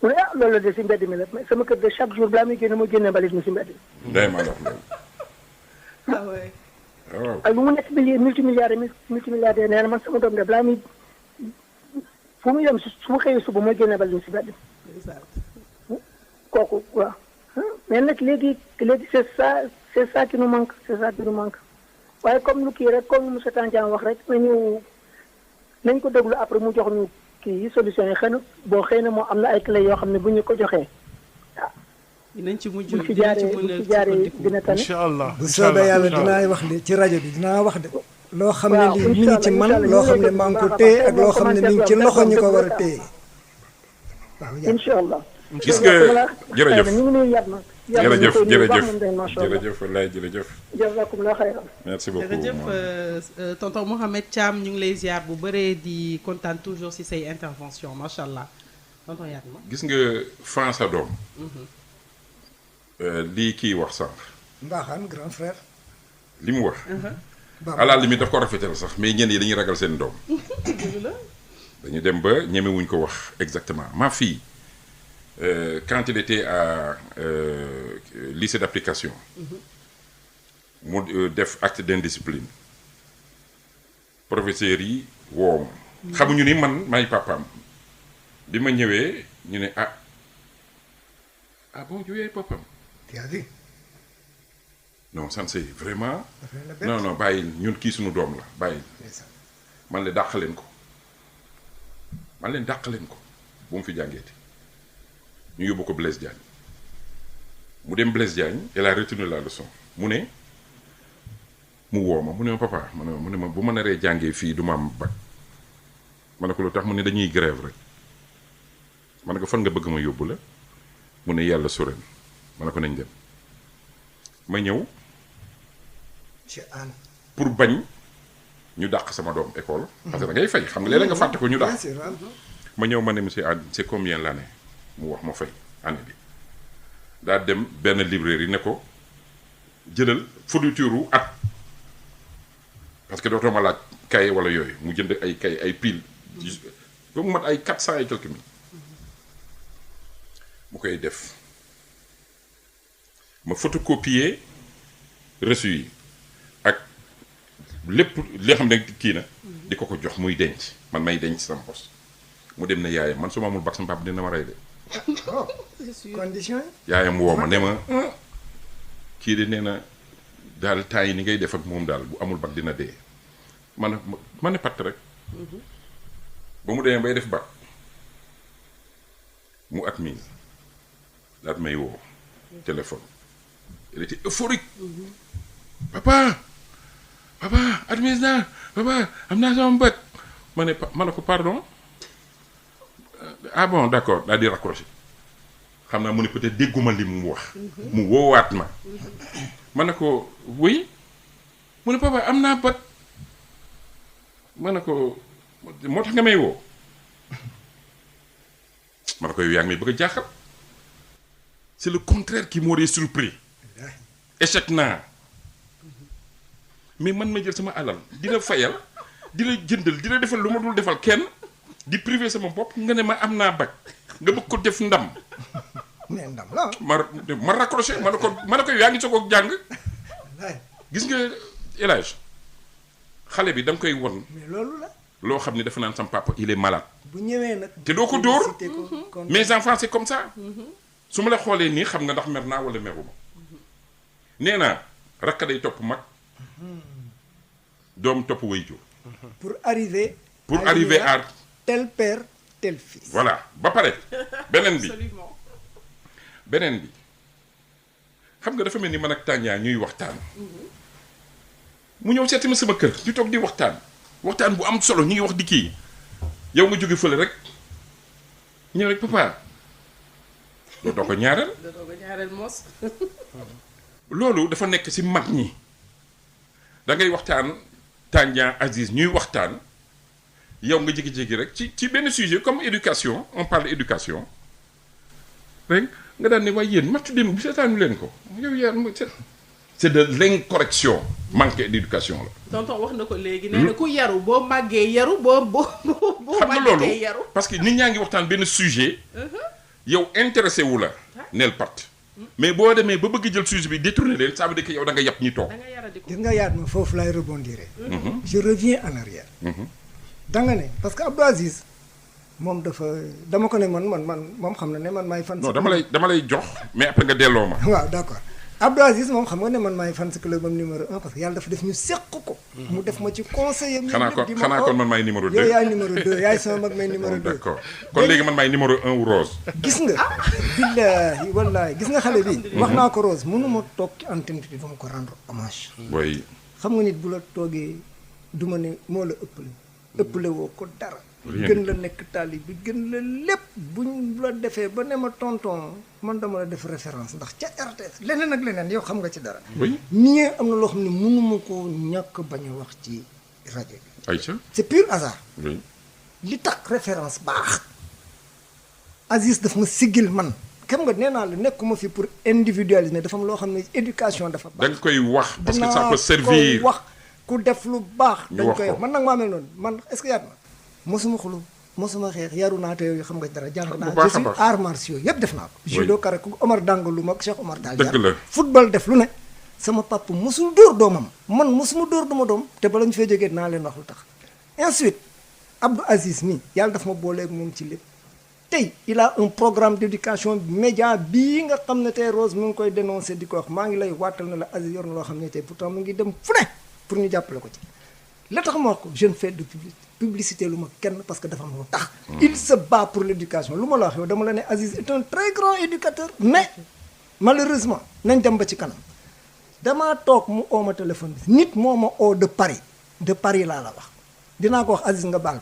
H: mu ne loolu la de si mbedd mi la mais sama kër de chaque jour balaa muy génne moo génne mbalit mi si mbedd mi.
D: day ma wax loolu.
B: waaw.
H: ak lu mu nekk multimilliardaire nee na man sama doom de balaa muy fu mu yem su mu xëyee suba mooy génne mbalit mi si mbedd mi. kooku waaw. mais nag léegi c'est ça qui nous manque waaye comme lu kii rek comme monsieur Tandian wax rek nañ ko déglu après mu jox ñu kii solution yi xëy na moo am na ay clé yoo xam ne bu ñu ko joxee
B: dinañ ci mujj
H: bu ci jaaree dina tane.
A: incha allah
C: bu soobee yàlla dinaa wax de ci rajo bi dinaa wax de loo xam ne lii mi ngi ci man loo xam ne maa ngi ko téye ak loo xam ne mi ngi ci loxo ñi ko war a téye waaw
H: incha allah.
D: gis nga jërëjëf
H: ñu ngi nuyu Yatma.
D: jërëjëf wallaay jërëjëf.
H: jazakumullah xayran.
D: merci beaucoup
B: jërëjëf tonton Mohamed Thiam ñu ngi lay ziar bu bëree di kontaan toujours ci say intervention macha allah tonton Yatma.
D: gis nga fan sa doom. lii kii wax sànq.
C: Mbaxaan grand frère.
D: li mu wax. à la limite daf ko rafetal sax mais ñenn yi dañuy ragal seen doom. dañu dem ba ñemewuñ ko wax exactement ma fille. Quand il était à lycée d'application mu def acte d'indiscipline professeurs yi woo ma xamuñu ni man may papaam bi ma ñëwee ñu ne bon tu es papaam non ça c'est vraiment non bàyyi ñun kii suñu doom la bàyyi man leen dàq leen ko bu mu fi jàngeeti ñu yóbbu ko Blaise Diagne mu dem Blaise Diagne elle a retenu la leçon mu woo ma mu ne ma papa mu ne ma bu ma naree jàngee fii du ma am bac ma ne ko lu tax mu ne dañuy grève rek ma ne ko fan nga bëgg ma yóbbu la mu ne yàlla suren ma ne ko nañ dem ma ñëw pour bañ ñu dàq sama doom école parce que da ngay fay xam nga léeg-léeg nga fàtte ko ñu dàq ma ñëw ma ne monsieur Anne c'est combien l'année mu wax ma fay année bi daa dem benn librairie ne ko jëlal fourniture at parce que dootoo ma laaj cahier wala yooyu mu jënd ay cahier ay pile ba mu mat ay 400 et quelques mille mu koy def ma photocopier reçu yi ak lépp li xam ne kii na di ko jox muy denc man may denc sama poste mu dem ne yaayam man su ma amul bac sama papa dina ma rey de.
C: condition
D: yaayam woo ma ne ma kii de nee na daal temps yi ni ngay def ak moom daal bu amul bac dina dee man ne patt rek ba mu demee bay def bac mu admise daal may woo téléphone il était euphorique papa admise naa papa am naa sama bac ma ne ko pardon ah bon d'accord daal di raccroché xam naa mu ne peut-être dégguma li mu wax mu woowaat ma ne ko oui mu ne papa am naa bac ma ne ko moo tax nga may woo ma ne ko yow yaa ngi may bëgg a jaaxal c'est le contraire qui m'aurait surpris échec naa mais man ma jël sama alal di la fayal di la jëndal di la defal lu ma dul defal kenn di privé sama bopp nga ne ma am naa bac nga bëgg ko def ndam.
C: mais ndam la
D: ma raccroché ma ne ko yaa ngi soog a jàng gis nga El Hadj xale bi da nga koy won
C: mais loolu la.
D: loo xam ne dafa naan sama papa il est malade.
C: bu ñëwee nag.
D: te doo ko dóor mes enfants c'est comme ça. su ma la xoolee nii xam nga ndax mer naa wala meruma nee naa rakk day topp mag doom topp waajur.
C: pour arriver
D: à
C: tel père tel fils.
D: voilà ba pare beneen bi xam nga dafa mel ni man ak Tania ñuy waxtaan. mu ñëw seeti ma sama kër ñu toog di waxtaan bu am solo ñu ngi wax di kii yow nga jóge fële rek ñëw rek papa doo ko ñaareel.
B: mos.
D: loolu dafa nekk ci mag ñi da ngay waxtaan Tania Aziz ñuy waxtaan yow nga jékki-jékki rek ci benn sujet comme éducation on parle d'éducation rek nga daan ne waaye yéen match démb bi seetaanu leen ko yow yaa c'est de l'incorrection manque d'éducation la.
B: tonton wax na ko léegi nee na ku yaru boo màggee yaru boo màggee yaru
D: parce que nit ñaa ngi waxtaan benn sujet yow intéressé wu la neel part mais boo demee ba bëgg jël sujet bi détourner leen ça veut dire que yow da nga yàpp ñi toog.
C: gis nga yaat ma foofu lay rebondir. je reviens en arrière. da nga ne parce que Abdou Aziz moom dama ko ne man moom xam na ne man maay fan.
D: non dama lay jox mais après nga delloo ma.
C: waaw d'accord Abdou Aziz moom xam nga ne man maay fan si club am numéro 1 parce que yàlla dafa def ñu seq ko. mu def ma ci conseiller.
D: xanaa kon man maay numéro 2.
C: yow yaay numéro 2 yaay sama mag may numéro 2.
D: d'accord kon léegi man maay numéro 1 wu Rose.
C: gis nga. billaahi wallaahi gis nga xale bi. wax naa ko Rose mënuma toog ci antenne bi dama ko rendre hommage.
D: oui.
C: xam nga nit bu la toogee du ma ne moo la ëppale woo ko dara. gën la nekk taali bi gën la lépp buñ la defee ba ne ma tonton man dama la def référence ndax ca RTS leneen ak leneen yow xam nga ci dara.
D: oui
C: nii am na loo xam ne mënuma koo ñàkk bañ a wax ci rajo bi.
D: Aïcha
C: c'est pur hasard.
D: oui
C: li tax référence baax Aziz daf ma siggil man. xam nga nee naa la nekkuma fi pour individualiser dafa am loo xam ne éducation dafa baax.
D: da nga koy wax parce que ça peut servir.
C: wax ku def lu baax. dañ koy wax man nag maa mel noonu man est-ce que yaat ma mosuma xulu mosuma xeex yaru naa te yow xam nga dara jàng naa je suis arts martiaux yëpp def naa ko. judo karaté Omar Dangalou mag Cheikh Omar Tall.
D: dëgg la
C: football def lu ne. sama papa mosul dóor doomam man mosuma dóor duma doom te bala ñu fay jógee naa leen wax lu tax. ensuite Abdou Aziz mi yàlla daf ma booleeg moom ci lépp. tey il a un programme d'éducation média bii nga xam ne tey Rose mu ngi koy dénoncer di ko wax maa ngi lay waatal na la Aziz yor na loo xam ne tey pourtant mu ngi dem fu ne pour ñu jàppale ko ci. la tax ma wax ko je ne fais de publicité lu ma kenn parce que dafa am lu tax. il se bat pour l'éducation lu ma la wax yow dama la ne Aziz est un très grand éducateur. mais malheureusement nañ dem ba ci kanam damaa toog mu oo ma téléphone bi nit moo ma oo de Paris laa la wax dinaa ko wax Aziz nga baal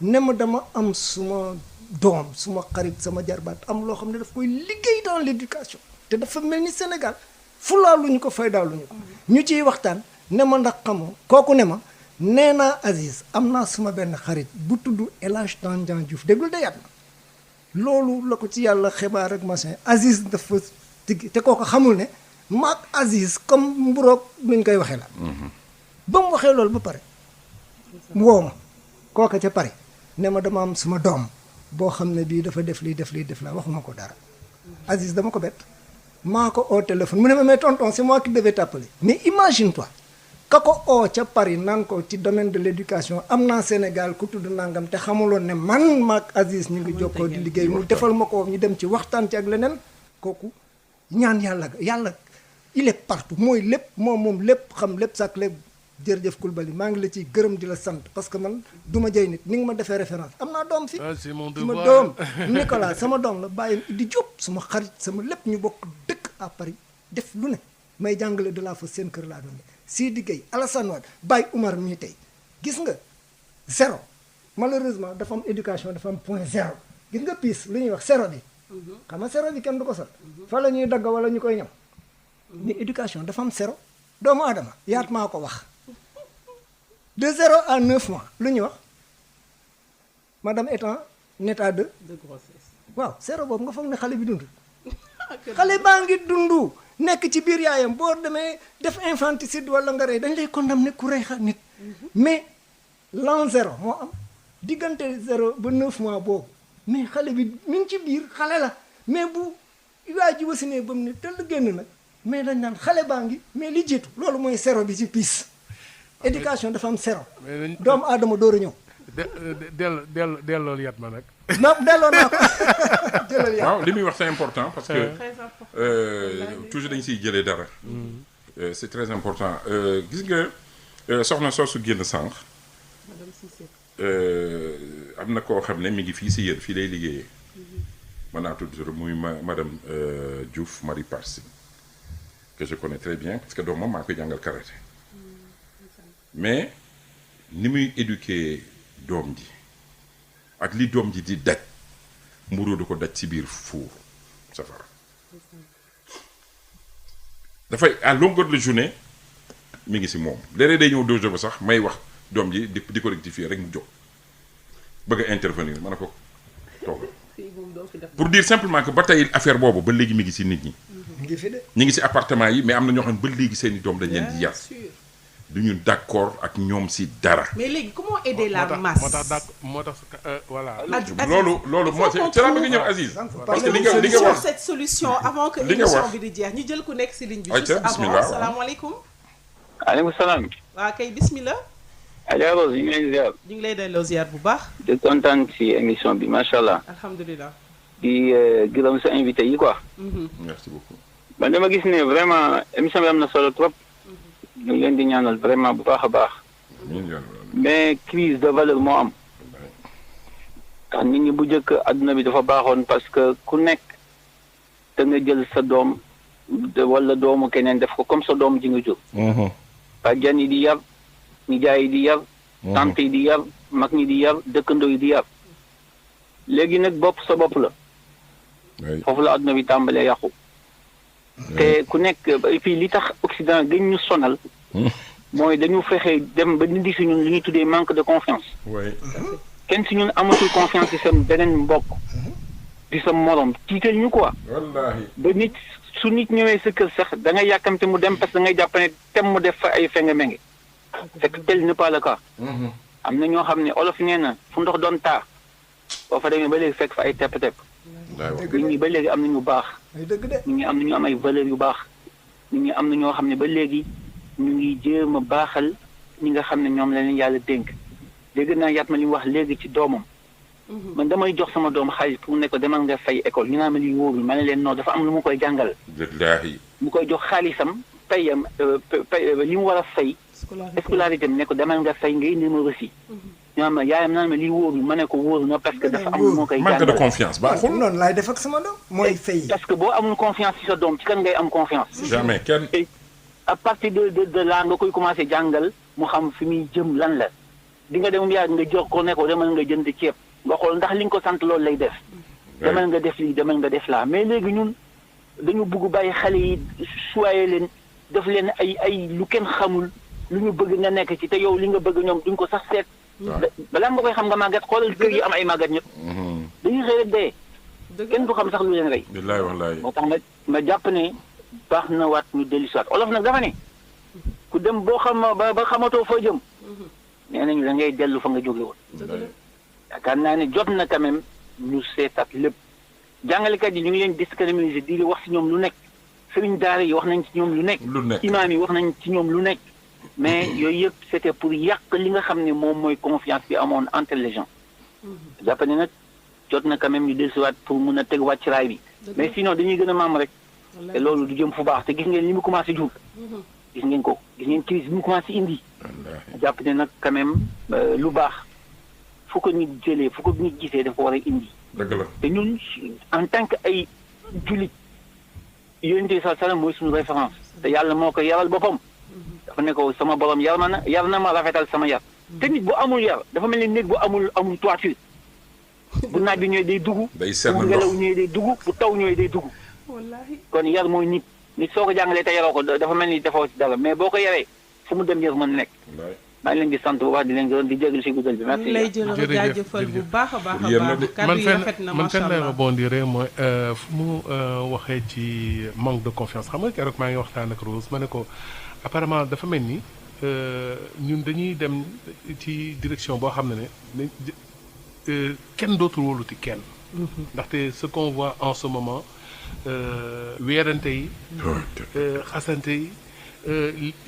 C: ma ne ma dama am suma doom suma xarit sama jarbaat am loo xam ne daf koy liggéey dans l'éducation te dafa mel ni Sénégal fulaaluñu ko faydaaluñu ko ñu ciy waxtaan ne ma ndax xamoo kooku ne ma nee naa Aziz am naa suma benn xarit bu tudd El Hadj Tandian Diouf déggul de yaat na loolu la ko ci yàlla xibaar ak machin Aziz dafa tigg te kooku xamul ne maag Aziz comme mburoog nuñ koy waxee la ba mu waxee loolu ba pare mu woo ma kooka ca Paris ne ma dama am suma doom boo xam ne bii dafa def lii def la waxuma ko dara Aziz dama ko bett maa ko au téléphone mu ne ma mais tonton c'est moi qui devais t'appeler mais imagine-toi kako oo ca Paris naan ko ci domaine de l'éducation am naa Sénégal ku tudd nangam te xamuloon ne man maak Aziz ñu ngi jokkoo di liggéey mu defal ma ko ñu dem ci waxtaan ci ak leneen kooku ñaan yàlla il est partout mooy lépp moom lépp xam lépp sax lépp jërëjëf Coulibaly maa ngi la ciy gërëm di la sant parce que man du ma jëy nit ni nga ma defee référence am naa doom fi sama doom Nicolas sama doom la bàyyi di Diop suma xarit sama lépp ñu bokk dëkk à Paris def lu ne may jàngale de la fa seen kër laa doon Sidi Gueye Alassane Wade Baye Oumar mii tey gis nga zéro malheureusement dafa am éducation dafa am point zéro gis nga piis lu ñuy wax zéro bi xam nga zéro bi kenn du ko sot fa la ñuy dagg wala ñu koy ñam ni éducation dafa am zéro doomu aadama yaat maa ko wax de 0 à 9 mois lu ñuy wax madame étant en état de
B: grossesse
C: waaw zéro boobu nga foog ne xale bi dund xale baa ngi dund nekk ci biir yaayam boo demee def infanticide wala nga rey dañ lay condamné ku rey nit mais l'an zéro moo am diggante 0 ba 9 mois boobu mais xale bi mi ngi ci biir xale la mais bu yaay ji wasinee ba mu ne tëll génn nag mais dañ naan xale baa ngi mais li jiitu loolu mooy zéro bi ci piis éducation dafa am zéro doomu aadama door a ñëw
A: dellool yat ma nag
C: non delloo naa ko jëlal yat
D: waaw li muy wax c'est important parce que toujours dañ siy jëlee dara c'est très important gis nga soxna soosu génn sànq am na koo xam ne mi ngi fii si yéen fii lay liggéeyee mën naa tudd muy madame Diouf Marie Parsi que je connais très bien parce que doomam maa koy jàngal karaté mais ni muy éduquer doom ji ak li doom ji di daj mburu du ko daj ci biir fuur safara dafay à longueur de journée mi ngi si moom léeg-léeg day ñëw dojo ba sax may wax doom ji di ko rectifier rek mu jóg bëgg a intervenir ma ne ko toog pour dire simplement que ba tey affaire boobu ba léegi mi ngi si nit ñi
C: ngi fi de
D: ñu ngi si appartement yi mais am na ñoo xam ne ba léegi seeni doom dañ leen di yar du ñu d'accord ak ñoom si dara.
B: mais léegi comment aider la masse.
A: moo tax voilà.
D: loolu moo ci la bëgg ñëw Aziz. parce que li nga wax
B: cette solution avant que émission bi di jeex ñu jël ku nekk si ligne bi. juste avant salaamaaleykum.
I: aleykum salaam.
B: waa kay bismillah.
I: Adja Rose ñu ngi lay ziar.
B: ñu ngi lay delloo ziar bu baax.
I: di kontaan si émission bi macha allah.
B: alhamdulilah.
I: di gërëm sa invité yi quoi.
D: merci beaucoup.
I: man dama gis ne vraiment émission bi am na solo trop. ñu ngi leen di ñaanal vraiment bu baax a baax. mais crise de valeur moo am. ndax nit ñi bu njëkk adduna bi dafa baaxoon parce que ku nekk da nga jël sa doom wala doomu keneen def ko comme sa doom ji nga jur. bàjjan yi di yar nijaay yi di yar. tante yi di yar mag ñi di yar dëkkandoo yi di yar. léegi nag bopp sa bopp la. foofu la adduna bi tàmbalee yàqu. te ku nekk et puis li tax Occident gën ñu sonal. mooy dañu fexe dem ba nit si ñun li ñuy tuddee manque de confiance. kenn si ñun amatul confiance ci sa beneen mbokk. di sa morom tiital ñu quoi.
D: wallaahi.
I: ba nit su nit ñëwee sa kër sax da ngay yàkkamte mu dem parce que da ngay jàpp ne tem mu def fa ay fenge-menge. c'est que tel n'est pas le cas. am na ñoo xam ne olof nee na fu ndox doon taa boo fa demee ba léegi fekk fa ay tepp-tepp. nit ñi ba léegi am na ñu baax. nit ñi am na ñu am ay valeurs yu baax. nit ñi am na ñoo xam ne ba léegi ñu ngi jéem a baaxal ñi nga xam ne ñoom la leen yàlla dénk. dégg naa yaat ma li mu wax léegi ci doomam. man damay jox sama doom xaalis pour ne ko demal nga fay école ñu naan ma li wóorul ma ne leen non dafa am lu mu koy jàngal.
D: wallaahi.
I: mu koy jox xaalisam payam li mu war a fay. scolarité ne ko demal nga fay nga indi ma reçu. ñoo ma yaayam naan ma lii wóorul ma ne ko wóorul na parce que dafa am lu mu koy jàngal.
D: manque de confiance baaxul.
C: noonu laay def ak sama doom mooy fay.
I: parce que boo amul confiance ci sa doom ci kan ngay am confiance.
D: jamais kenn.
I: à partir de là nga koy commencé jàngal mu xam fi muy jëm lan la di nga dem yàgg nga jox ko ne ko demal nga jënd ceeb nga xool ndax li nga ko sant loolu lay def. demal nga def lii demal nga def laa mais léegi ñun dañu bugg bàyyi xale yi choyer leen def leen ay lu kenn xamul lu ñu bëgg nga nekk ci te yow li nga bëgg ñoom duñ ko sax seet. balaa nga koy xam nga màggat xoolal kër yi am ay màggat ñëpp. dañuy xëy rek dee. kenn du xam sax lu leen rey.
D: wallaahi wallaahi.
I: moo tax ma jàpp ne baax na waat ñu dellu si waat olof nag dafa ne ku dem boo xam ba xamatoo foo jëm. nee nañu da ngay dellu fa nga jóge woon. yaakaar naa ne jot na quand même ñu seetaat lépp. jàngalekat yi ñu ngi leen discriminé di wax si ñoom lu nekk. sëriñ daara yi wax nañ ci ñoom lu nekk. imaam yi wax nañ ci ñoom lu nekk. mais yooyu yëpp c'était pour yàq li nga xam ne moom mooy confiance bi amoon entre les gens. jàpp ne nag jot na quand même ñu dellusiwaat pour mun a teguwaat ci raay bi. mais sinon dañuy gën a maam rek. te loolu du jëm fu baax te gis ngeen li mu commencé jur. gis ngeen ko gis ngeen crise bi mu commencé indi. jàpp ne nag quand même lu baax fu ko nit jëlee fu ko nit gisee dafa war a indi.
D: dëgg la
I: te ñun en tant que ay jullit yonent bi sallallahu alayhi wasallam mooy suñu référence te yàlla moo ko yaral boppam. dafa ne ko sama borom yar na ma rafetal sama yar. te nit bu amul yar dafa mel ni néeg bu amul toiture. bu naaj bi ñëwee day dugg.
D: day seetlu
I: bu
D: ndox
I: ngelaw ñëwee day dugg bu taw ñëwee day dugg. kon yar mooy nit soo ko jàngalee te yaroo ko dafa mel ni defoo ci dara mais boo ko yaree fu mu dem yar mën nekk. maa ngi leen di sant bu baax di leen gërëm di jégalu si guddal bi merci.
B: lay jaajëfal bu baax a baax a baax. kàddu yi rafet na
A: man
B: macha
A: fenn lay
B: allah
A: rebondir mooy fu mu waxee ci manque de confiance xam nga keroog maa ngi waxtaan ak Rose ma ne ko apparemment dafa mel ni ñun dañuy dem ci direction boo xam ne kenn dootul wóoluti kenn. ndaxte ce qu'on voit en ce moment weerante yi. xasante yi.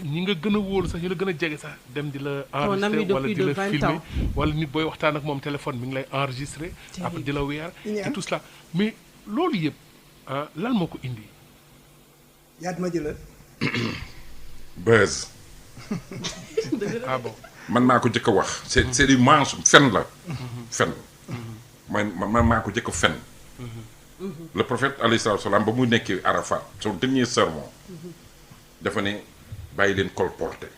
A: ñi nga gën a wóolu sax ñu la gën a jege sax dem di la enregistré wala di la filmer wala nit booy waxtaan ak moom téléphone mi ngi lay enregistré après di la weer et tout cela mais loolu yëpp lan moo ko indi
C: yaat ma jëlal
D: buzz
A: ah bon
D: man maa ko jëkk a wax c'est du mensonge fen la fen man maa ko jëkk a fen le prophète alayhi salaatu wa salaam ba mu nekkee Arafat son dernier sermon dafa ne bàyyi leen colporter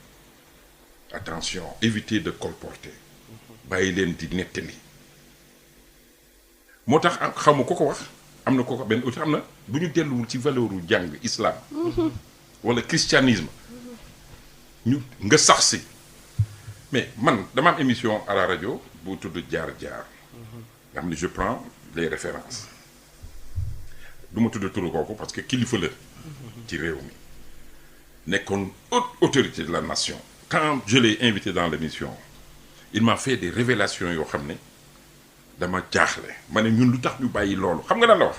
D: attention éviter de colporter bàyyi leen di nettali moo tax xamu ko wax am na ko benn autre am na bu ñu delluwul ci valeuru jàng islam wala christianisme ñu nga sax si mais man dama am émission à la radio bu tudd jaar-jaar nga xam ne je prends les références du ma tudd turu kooku parce que kilifa la ci réew mi nekkoon haute autorité de la nation. Quand je l'ai invité dans l'émission il m'a fait des révélations yoo xam ne dama jaaxle ma ne ñun lu tax ñu bàyyi loolu xam nga lan la wax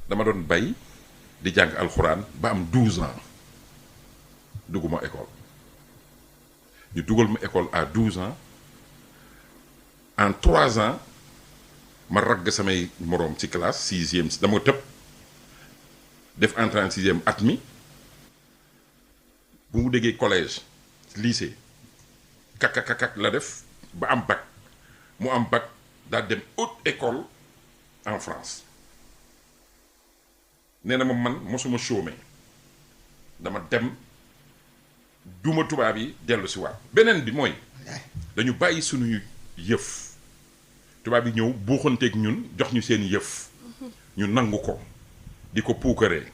D: dama doon bay di jàng alxuraan ba am 12 ans dugguma école ñu dugal ma école à 12 ans en 3 ans ma ragg samay moroom ci classe 6e dama tëb def entrée en 6e at mi bu mu déggee collège lycée kakakakak la def ba am bac mu am bac daal dem haute école en France nee na ma man mosuma chômer dama dem duma tubaab yi dellu si waat beneen bi mooy dañu bàyyi suñuy yëf tubaab yi ñëw buuxanteeg ñun jox ñu seen yëf ñu nangu ko di ko puukaree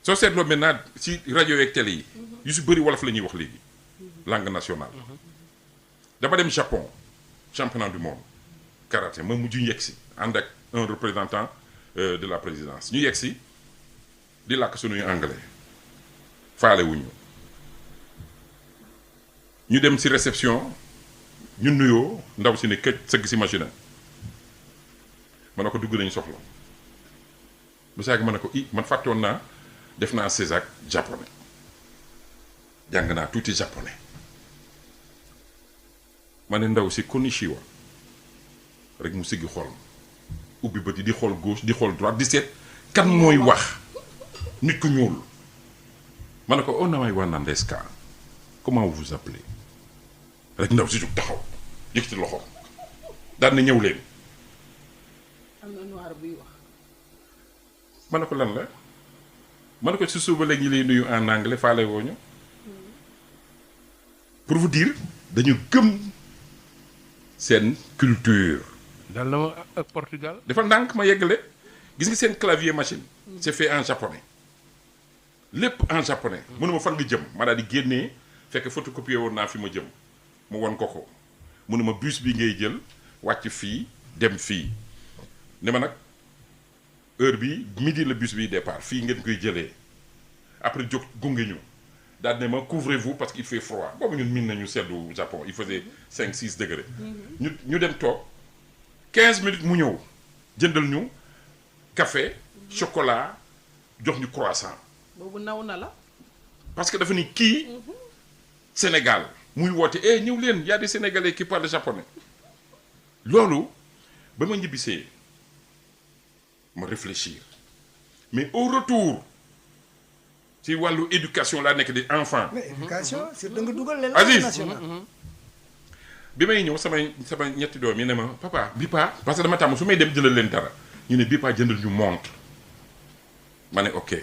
D: soo seetloo maintenant ci rajo yeeg télé yi yu si bëri wolof la ñuy wax léegi langue nationale dama dem Japon championnat du monde karaté ma mujj yegg si ànd ak un représentant de la présidence ñu yegg si di làkk suñuy anglais faale wuñu ñu dem ci réception ñu nuyoo ndaw si ne këj sëgg si machine ma ne ko dugg nañu soxla bu saag ma ne ko man fàttoon naa def naa CESAC japonais jàng naa tuuti japonais ma ne ndaw si konnichiwa rek mu siggi xool ubbi bët yi di xool gauche di xool droite di seet kan mooy wax nit ku ñuul ma ne ko onaway wannan desu ka comment vous vous appelez rek ndaw si jug taxaw yëkkati loxo daan na ñëw leen
B: am na noir buy wax
D: ma ne ko lan la ma ne ko si suba léegi ñu lay nuyu en anglais faale woo ñu pour vous dire dañu gëm seen culture.
A: dal na ma ak Portugal.
D: dafa ndànk ma yeggale gis nga seen clavier machine. c'est fait en japonais lépp en japonais. mënuma fan nga jëm ma daal di génnee fekk photocopier woon naa fi ma jëm mu won ko mënuma bus bi ngay jël wàcc fii dem fii ne ma nag. heure bi midi la bus bi départ fii ngeen koy jëlee après jóg gunge ñu daal ne ma couvrez-vous parce qu'il fait froid boobu ñun min nañu seddu Japon il faisait 5-6 degrés. ñu dem toog 15 minutes mu ñëw jëndal ñu café chocolat jox ñu croissant.
B: boobu naw na la.
D: parce que dafa ni kii Sénégal muy woote ñëw leen y a des Sénégalais qui parlent japonais loolu ba ma ñibbisee ma réfléchir mais au retour ci wàllu éducation laa nekk di enfant.
C: mais éducation c'est da nga dugal leen
D: Aziz
C: national.
D: bi may ñëw sama ñetti doom yi ne ma papa bi pa parce que dama tàmm su may dem jëndal leen dara ñu ne bi pa jëndal ñu montre ma ne ok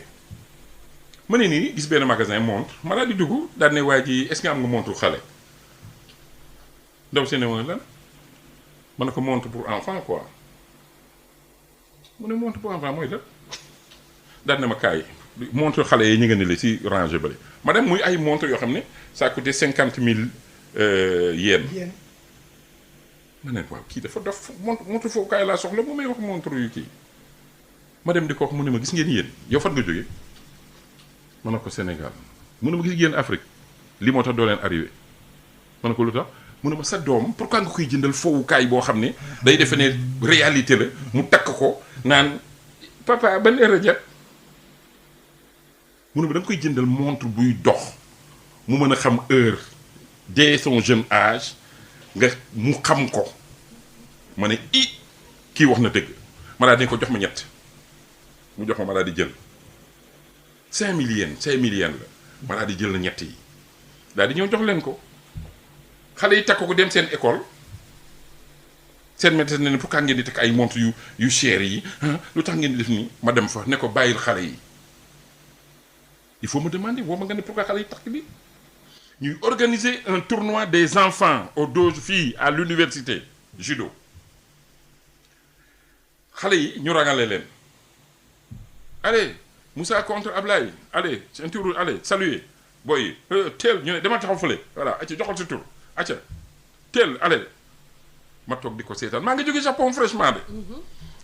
D: ma ne nii gis benn magasin montre ma daal di dugg daal ne waa ji est-ce que am nga montre xale ndaw si ne ma lan ma ne ko montre pour enfant quoi mu ne montre pour enfant mooy la daal ne ma kaay montre xale yi ñu nga ne la si rangé bale ma dem muy ay montre yoo xam ne ça coûté 50 000 yéen ma ne waaw kii dafa dof montre foofu kaay laa soxla mu may wax montre yu kii ma dem di ko wax mu ne ma gis ngeen yéen yow fan nga jógee ma ne ko Sénégal mu ne ma gis ngeen Afrique li moo tax doo leen arrivé ma ne ko lu tax mu ne ma sa doom pourquoi nga koy jëndal fowukaay boo xam ne day defe ne réalité la mu takk ko naan papa ban heure a jot mu ne ma da nga koy jëndal montre buy dox mu mën a xam heure dès son jeune âge nga mu xam ko ma ne kii wax na dëgg ma daal di ko jox ma ñett mu jox ma daal di jël 5000 yens la ma daal di jël na ñett yi daal di ñëw jox leen ko xale yi takk ko dem seen école seen maîtresse ne pourquoi ngeen di takk ay montre yu cher yi lu tax ngeen di def nii ma dem fa ne ko bàyyil xale yi il faut me demander woo ma nga ne pourquoi xale yi takk bi ñuy organiser un tournoi des enfants aux dojo filles à l'université judo xale yi ñu rangale leen allez Moussa contre Ablaye allez ceinture rouge allez saluer booy teel ñu ne dama taxaw fële voilà acca joxal sa tur acca teel allez ma toog di ko seetaan maa ngi jóge Japon fraîchement de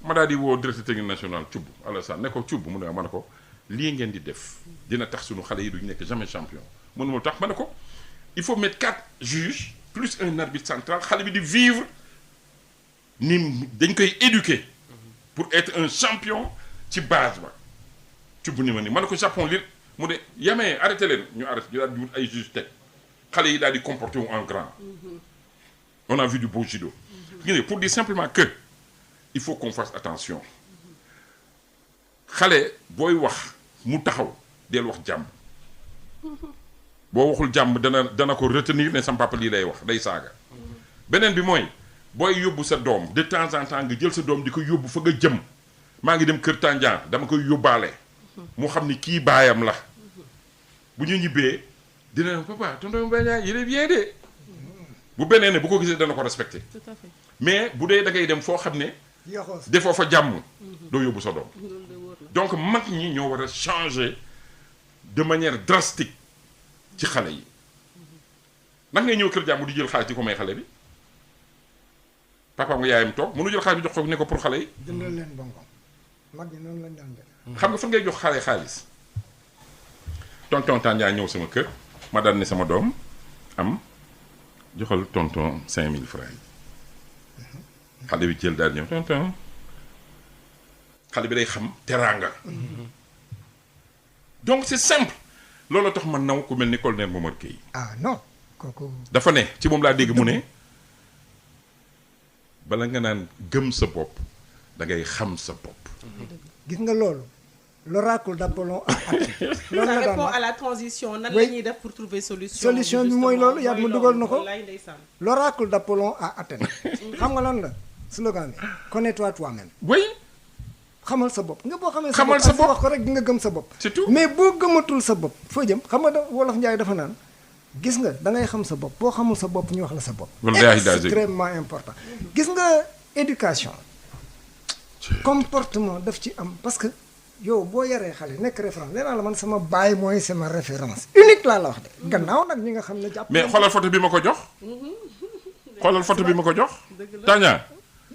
D: ma daal di woo directeur technique national Thioub Alassane ne ko Thioub mu ne ma ne ko lii ngeen di def dina tax sunu xale yi duñu nekk jamais champion mënu ma tax ma ne ko il faut mettre 4 juges plus un arbitre central xale bi di vivre ni dañ koy éduquer pour être un champion ci base ba Thioub ni ma ni ma ne ko Japon li mu ne yamee arrêté leen ñu arrêté ñu daal di wut ay juges teg xale yi daal di comporter wu en grand on a vu du beau judo pour dire simplement que il faut qu'on fasse attention xale booy wax mu taxaw del wax jàmm boo waxul jàmm dana ko retenir ne sam papa lii lay wax day saaga beneen bi mooy booy yóbbu sa doom de temps en temps nga jël sa doom di ko yóbbu fa nga jëm maa ngi dem kër Tandian dama koy yóbbaale mu xam ni kii baayam la bu ñu ñibbee dina papa tonton Mbaye il est bien de bu beneen ne bu ko gisee dana ko respecté
B: tout à fait
D: mais bu dee da ngay dem foo xam ne defoo fa jàmm doo yóbbu sa doom donc mag ñi ñoo war a changer de manière drastique ci xale yi nag ngay ñëw kër jàmm di jël xaalis di ko may xale bi papa nga yaayam toog mënu jël xaalis bi jox ko ne ko pour xale yi
C: jëndal leen bonbon mag ñi noonu lañ daan def
D: xam nga fan ngay jox xale xaalis tonton Tandian ñëw sama kër ma daan ne sama doom am joxal tonton 5000 francs yi xale bi jël daal ñëw tonton xale bi day xam teraanga donc c'est simple loolu tax man naw ku mel ni colonel Momar Gueye
C: non kooku
D: dafa ne ci moom laa dégg mu ne bala nga naan gëm sa bopp da ngay xam sa bopp
C: gis nga loolu l'oracle d'Apollon a Athènes loolu
B: ça
C: la daan
B: répond
C: wax
B: à la transition nan la ñuy def pour trouver
C: solution bi mooy loolu yaa ma dugal na ko
B: wallaay ndeysaan
C: l'oracle d'Apollon à Athènes xam nga lan la slogan bi connais-toi toi-même
D: oui
C: xamal sa bopp nga boo xamee
D: xamal sa bopp
C: wax ko rek di nga gëm sa bopp
D: c'est tout
C: mais boo gëmatul sa bopp foo jëm xam nga wolof Njaay dafa naan gis nga da ngay xam sa bopp boo xamul sa bopp ñu wax la sa bopp extrêmement important gis nga éducation comportement daf ci am parce que yow boo yaree xale nekk référence nee naa la man sama baay mooy sama référence unique laa la wax de gannaaw nag ñi nga xam ne jàpp
D: mais xoolal photo bi ma ko jox xoolal photo bi ma ko jox Tandian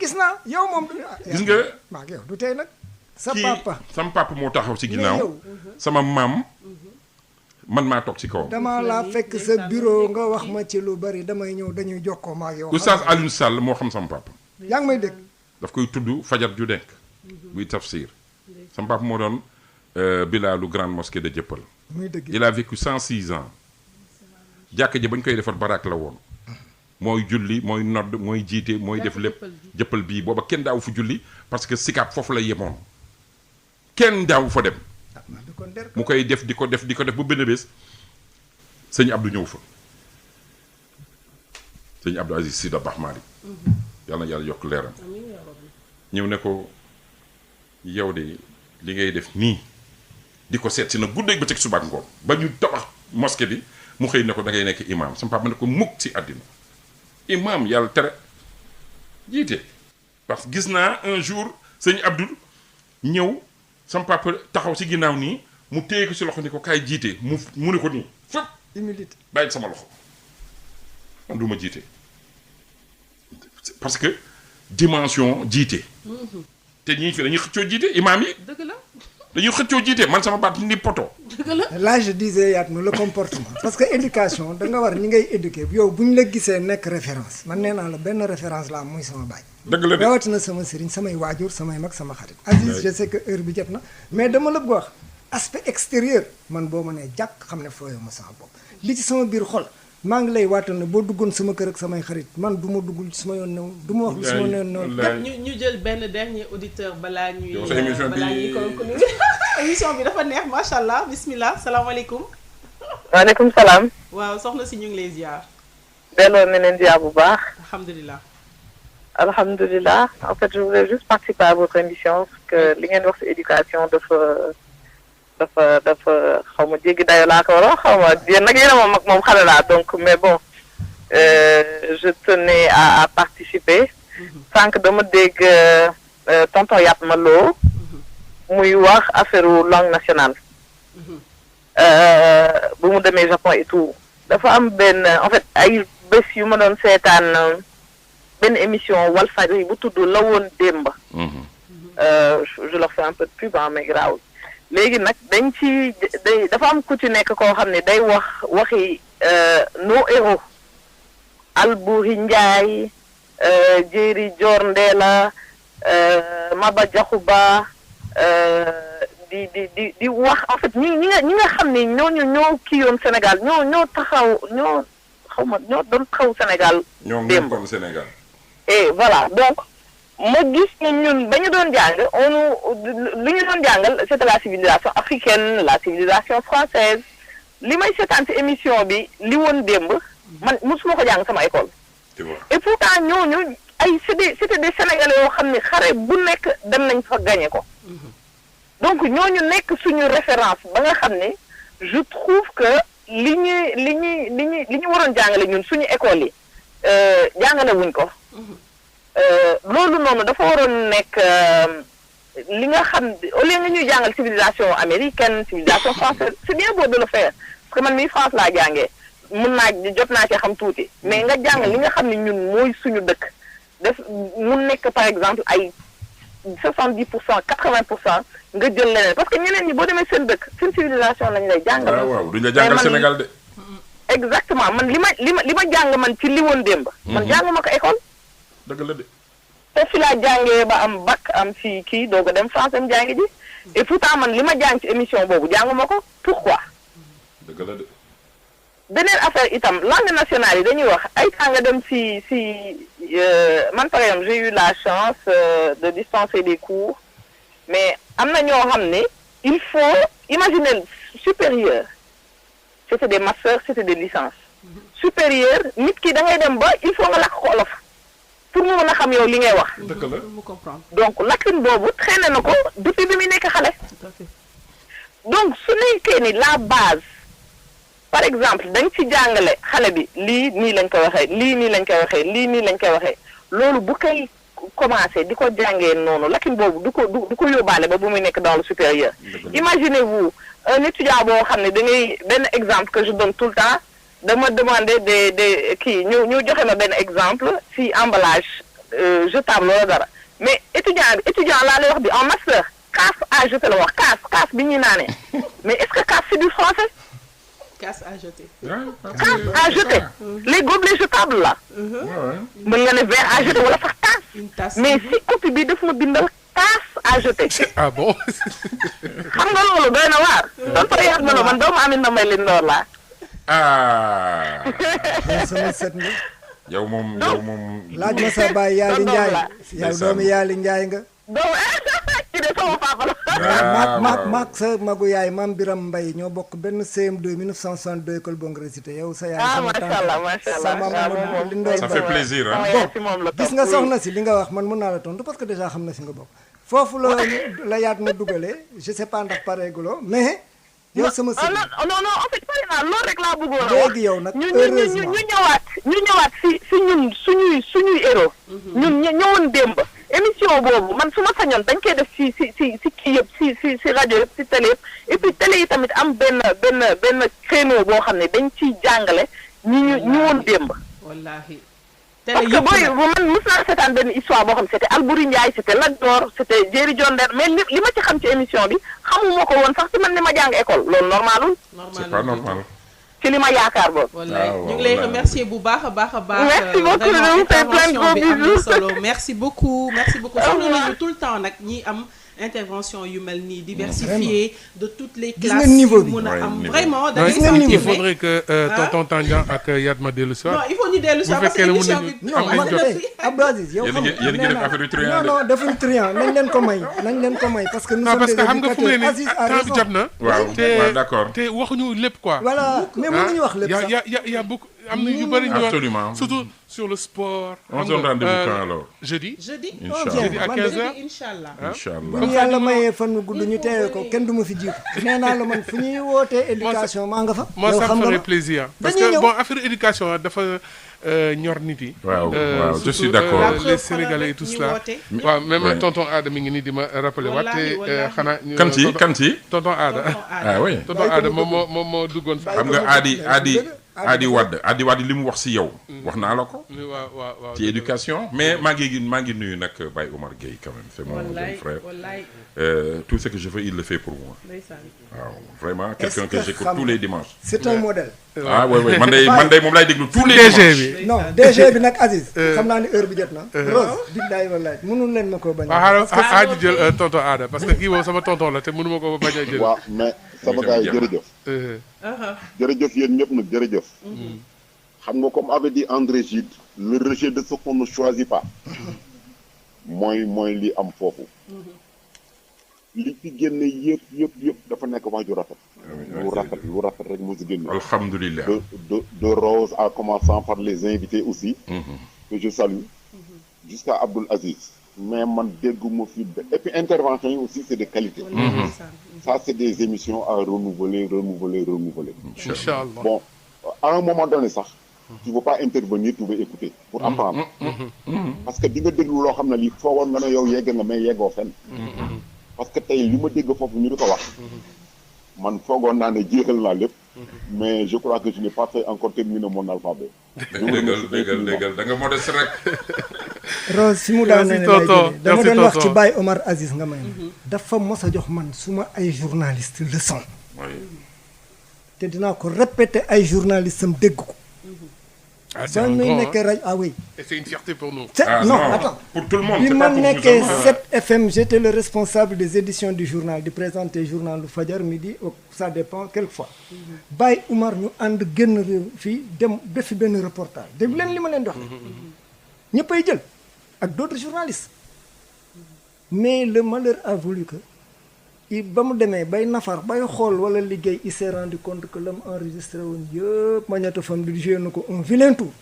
C: gis naa yow moom
D: gis nga
C: maa ngi yow du tey nag sa
D: kii
C: papa
D: sama papa moo taxaw ci ginnaaw sama maam man maa toog ci kawam
C: dama laa fekk sa bureau nga wax ma ci lu bari damay ñëw dañuy jokkoo ma ak yow
D: Oustaz Alioune Sall moo xam sama papa
C: yaa ngi may dégg
D: daf koy tudd fajar ju nekk buy tafsir sama papa moo doon bilaalu grande mosquée de Dieuppeul il a vécu 106 ans jàkk ji bañ koy defar baraak la woon mooy julli mooy nodd mooy jiite mooy def lépp jëppal bii booba kenn daawu fu julli parce que Sicap foofu la yemoon kenn daawu fa dem mu koy def di ko def bu benn bés sëñ Abdou ñëw fa sëñ Abdou Aziz Sy Dabakh Malick yàlla na yàlla yokk leeram ñëw ne ko yow de li ngay def nii di ko seet si nag guddeeg ba teg suba ak ngoon ba ñu tabax mosquée bi mu xëy ne ko da ngay nekk imam sama papa ne ko mukk ci àddina imam yàlla tere jiite parce que gis naa un jour sëñ Abdou ñëw sama papa taxaw ci ginnaaw nii mu téye ko ci loxo ni ko kaay jiite mu ne ko nii fépp
C: humilité
D: bàyyi sama loxo man du ma jiite parce que dimension jiite te ñii fi dañuy xëccoo jiite imaam yi
B: dëgg la
D: dañuy xëccoo jiite man sama baat ni poto
B: dëgg la
C: là je disais Yatma le comportement parce que éducation da nga war ñi ngay éduquer yow bu ñu la gisee nekk référence man nee naa la benn référence la am muy sama baay
D: dëgg la de
C: rawatina sama sëriñ samay waajur samay mag sama xarit Aziz je sais que heure bi jot na mais dama la bëgg wax aspect extérieur man boo ma nee jàkk xam ne fooyoo ma sama bopp li ci sama biir xol maa ngi lay waatal ne boo duggoon sama kër ak samay xarit man du ma duggul sama yoon new du ma wax lu sama yoon new
B: ñu jël benn dernier auditeur balaa ñuy
D: conclure
B: émission bi dafa neex macha allah bismillah salaamaaleykum
J: waaleykum salaam
B: waaw soxna si ñu ngi lay ziar
J: delloo na leen ziar bu baax
B: alhamdulilah
J: en fait je voulais juste participer à votre émission parce que li ngeen wax ci éducation dafa xaw ma jéggi dayo laa ko war a xaw ma yéen nag yéen a moom mag moom xale laa donc mais bon je tenais à participer sànq dama dégg tonton Yatma Lo muy wax affaire langue nationale bu mu demee Japon et tout dafa am benn en fait ay bés yu ma doon seetaan benn émission Walfadjri bu tudd la woon démb je leur fais un peu de pub mais grave léegi nag dañ ci dafa am ku ci nekk koo xam ne day waxi nos héros Alboury Ndiaye Jéeri Joor Ndeela Maba Jaxu Ba di wax en fait ñi nga xam ne ñoo kii yoon Sénégal ñoo taxaw ñoo doon taxaw Sénégal démb
D: Sénégal
J: et voilà donc ma gis ne ñun ba ñu doon jàng li ñu doon jàngal c'était la civilisation africaine la civilisation française li may seetaan ci émission bi li woon démb man mosuma ko jàng sama école et pourtant ñooñu c'était des Sénégalais yoo xam ne xare bu nekk dem nañ fa gagné ko donc ñooñu nekk suñu référence ba nga xam ne je trouve que li ñu waroon jàngale ñun suñu école yi jàngale wuñ ko loolu noonu dafa waroon nekk li nga xam au lieu nga ñuy jàngal civilisation américaine civilisation française c'est bien beau de le faire parce que man mii France laa jàngee jot naa ci xam tuuti mais nga jàngal li nga xam ne ñun mooy suñu dëkk def mu nekk par exemple ay 70% 80% nga jël leneen parce que ñeneen ñi boo demee seen dëkk seen civilisation lañ lay jàngal.
D: waaw duñ la jàngal Sénégal de.
J: exactement man li ma jàng man ci li woon démb. man jàng ma ko école.
D: dëgg la de.
J: te fi laa jàngee ba am bac am fi kii doog a dem France am jàngi ji et pourtant man li ma jàng ci émission boobu jàng ma ko pourquoi.
D: dëgg la de.
J: beneen affaire itam langue nationale yi dañuy wax ay temps nga dem si man par exemple j'ai eu la chance de dispenser des cours mais am na ñoo xam ne il faut imaginer supérieur c'était des masters c'était des licences supérieur nit ki da ngay dem ba il faut nga lakk ko olof pour mu mën a xam yow li ngay wax.
D: dëgg la
J: donc lakkin boobu traîné na ko depuis bi muy nekk xale. donc su nekkee ni la base par exemple dañ ci jàngale xale bi lii nii lañ koy waxee lii nii lañ koy waxee lii nii lañ koy waxee loolu bu koy commencé di ko jàngee noonu lakkin boobu du ko yóbbaale ba bu muy nekk dans le supérieur. Imaginez-vous un étudiant boo xam ne da ngay benn exemple que je donne tout le temps dama demander des kii ñu joxe ma benn exemple si emballage jetable wala dara mais étudiant laa lay wax bi en master casse à jeter la wax casse bi ñuy naanee mais est-ce que casse c'est du français.
B: Casse à jeter.
J: Casse à jeter. Les gobelets jetables là. mën nga ne verre à jeter wala sax tasse. mais si copie bi daf ma bindal casse à jeter.
A: Ah bon?
J: xam nga loolu doy na waar. tonton Yatma Lo man doomu Aminata Mbaye Lindor laa.
D: ah.
C: sama set nga.
D: yow moom.
C: laaj ma sa baay Yaali Njaay. yow doomu Yaali Njaay nga.
J: doomu kii de sama papa la.
C: maak sa magu yaay Maam Biram Mbay ñoo bokk benn CM2 1962 école Bongré Cité yow sa yaay. sama tante sa maam Amadou Lindor.
D: ça fait plaisir hein.
C: bon gis nga soxna si li nga wax man mën naa la tontu parce que déjà xam na si nga bokk. foofu la Yatma dugalee je sais pas ndax pareeguloo mais. yow sama sëñ
J: non en fait pare naa loolu rek laa bëggoon a wax.
C: léegi yow nag heureusement
J: ñu ñëwaat si ñun suñuy héros. ñun ñëwoon démb. émission boobu man su ma sañoon dañ koy def si kii yëpp si rajo yëpp si télé yëpp et puis télé yi tamit am benn créneau boo xam ne dañ ciy jàngale ñu woon démb.
B: wallaahi.
J: parce que booy man mos naa seetaan benn histoire boo xam ne c'était Alboury Ndiaye c'était Lat Dior c'était Jéeri Jonder mais li ma ci xam ci émission bi xamuma ko woon sax ci man ni ma jàng école loolu normalul.
D: c'est pas normal.
J: ci li ma yaakaar boobu.
B: wallaay ñu ngi lay remercier bu baax a baax.
J: merci beaucoup de vous faire plein de gros bisous.
B: solo merci beaucoup soxla nañu tout le temps nag ñi am intervention yu mel nii diversifiée de toutes les classes yu mun a am vraiment.
A: il faudrait que tonton Tandian ak Yatma dellu si waat.
B: non il faut ñu dellu si waat parce que émission bi
C: non man Abdou Aziz yow xam
D: yéen ngi def affaire yu triant
C: non defuñ triant nañ leen ko may parce que nous sommes des
A: xam nga fu mu ne nii temps bi jot na.
D: waaw d'accord
A: te waxuñu lépp quoi.
C: voilà mais mënuñu wax lépp sax
A: y a beaucoup am na yu bëri ñu
D: absolument
A: surtout sur le sport.
D: on se donne rendez-vous quand alors.
A: jeudi
D: inchallah
A: à 15h.
D: inchallah
C: bu ñu yàlla mayee fan mu gudd ñu teewee ko kenn du ma fi jiitu. nee naa la man fu ñuy wootee éducation maa nga fa.
A: moi ça me ferait plaisir. parce que bon affaire éducation dafa ñor nit yi.
D: waaw je suis d'accord.
A: les Sénégalais et tout cela. waaw même tonton Ada mi ngi nii di ma rappeler waat te xanaa.
D: kan ci
A: tonton Ada.
D: ah oui
A: tonton Ada moom moo duggoon fa.
D: xam nga Adi Wade li mu wax si yow. wax naa la ko.
A: waaw
D: ci éducation mais maa ngi nuyu nag Baye Omar Gueye quand même c'est mon jeune frère. Tout ce que je fais il le fait pour moi. waaw vraiment quelqu'un que j'écoute tous les dimanches.
C: c'est un modèle.
D: ah oui man day moom laay déglu tous les dimanches.
A: DG bi
C: non DG bi nag Aziz. xam naa ni heure bi jot na. Rose billaay wallaay mënul leen ma koo bañ.
A: waaw xaaral jël tonton Ada parce que kii moom sama tonton la te mënu ma ko bañ a jël.
F: waaw mais sama gars yi jërëjëf. jërëjëf yéen ñëpp nag jërëjëf. xam nga comme avait dit André Gide le rejet de ce qu'on ne choisit pas. mooy li am foofu. li ci génne yëpp dafa nekk wax ju rafet. lu rafet rek moo si génne.
D: alhamdulilah
F: de Rose en commençant par les invités aussi. que je salue. jusqu'à Abdoul Aziz. mais man dégguma fi et puis intervention yi aussi c'est de qualité. ça c'est des émissions à renouveler.
A: Inch'Allah.
F: Bon à un moment donné sax. tu veux pas intervenir tu veux écouter. pour apprendre. parce que di nga déglu loo xam ne lii foogoon nga ne yow yegg nga mais yeggoo fenn. parce que tey li ma dégg foofu ñu di ko wax. man foogoon naa ne jeexal naa lépp. mais je crois que je n'ai pas fait encore terminer mon alphabet.
D: déggal da nga modeste rek.
C: Rose fi mu daan ne lay jëlee dama doon wax ci Baye Omar Aziz nga may dafa mos a jox man suma ay journaliste leçon. te dinaa ko répéter ay journalistes am dégg ko.
A: c'est un
C: muy nekkee rajo oui.
A: et c'est une fierté pour nous.
C: non attends
D: pour tout le monde.
C: bi ma nekkee 7 FM j'étais le responsable des éditions du journal di présenter journal lu Fajar midi ça dépend quelquefois. Baye Omar ñu ànd génn réew fii dem defi benn reportage dégg leen li ma leen di wax. ñëppay jël ak d'autres journalistes. mais le malheur a voulu que ba mu demee bay nafar bay xool wala liggéey il s'est rendu compte que la mu enregistré woon yëpp magnétophone bi joué na ko un vilain tour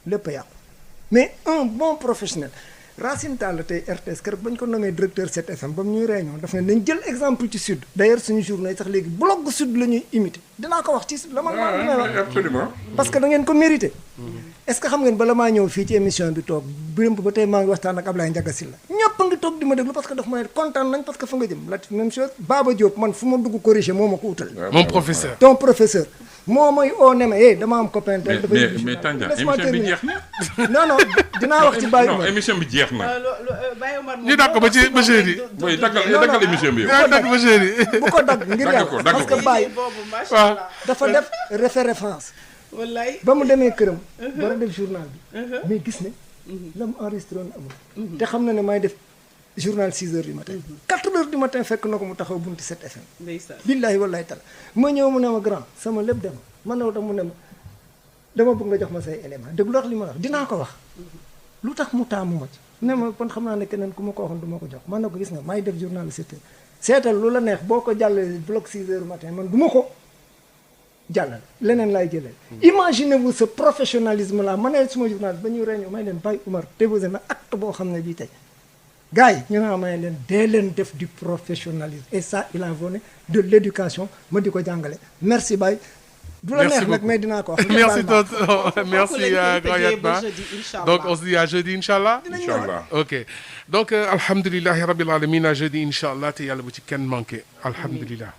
C: lépp a yàqu mais un bon professionnel Racine Talla tey RTS kër bañ ko nommé directeur 7FM ba mu ñuy réunion daf ne nañ jël exemple ci sud d'ailleurs suñu journée sax léegi blog sud la ñuy imité dinaa ko wax ci sud la man wax
D: absolument
C: parce que da ngeen ko mérité est-ce que xam ngeen bala maa ñëw fii ci émission bi toog biram ba tey maa ngi waxtaan ak Ablaye Ndiaga Sylla ñëpp a ngi toog di ma déglu parce que daf ma ne kontaan nañ parce que fa nga jëm la même chose Baba Diop man fu ma dugg corriger moo ma ko utal
A: mon professeur
C: ton professeur moo may oo ne ma dama am copain tel
D: mais Tandian émission bi jeex
C: non
D: na
C: non dinaa wax ci Baye
D: non émission bi jeex na
A: ñu dàq ba ci ba jeudi
D: boy daggal émission bi
A: dagg ba jeudi
C: bu ko dagg ngir yàlla parce que Baye dafa def référence
B: wallaay
C: ba mu demee këram war a def journal bi mais gis ne la mu enregistré woon amul te xam na ne may def journal 6 heures du matin 4 heures du matin fekk na ko mu taxaw bunti 7 FM billaahi wallaahi taala ma ñëw mu ne ma grand sama lépp dem man na tax mu ne ma dama bëgg nga jox ma say élément dégg loolu li ma wax dinaa ko wax lu tax mu taamu ma ci ne ma kon xam naa ne keneen ku ma ko waxoon du ma ko jox man na ko gis nga may def journal 7 heures seetal lu la neex boo ko jàllale bloc 6 heures du matin man du ma ko jàllale leneen laay jëlee imaginez-vous ce professionnalisme là ma ne suma journal ba ñu réunion may leen Baye Oumar déposé na acte boo xam ne bii tey gars yi ñu ne may leen dee leen def du professionnalisme et ça il en venait de l'éducation ma di ko jàngale merci Baye du la neex nag mais dinaa ko wax
A: merci merci grand Yatma donc on se dit à jeudi inchallah ok donc alhamdulillahi rabbil alamin à jeudi inchallah te yàlla bu ci kenn manqué alhamdulillah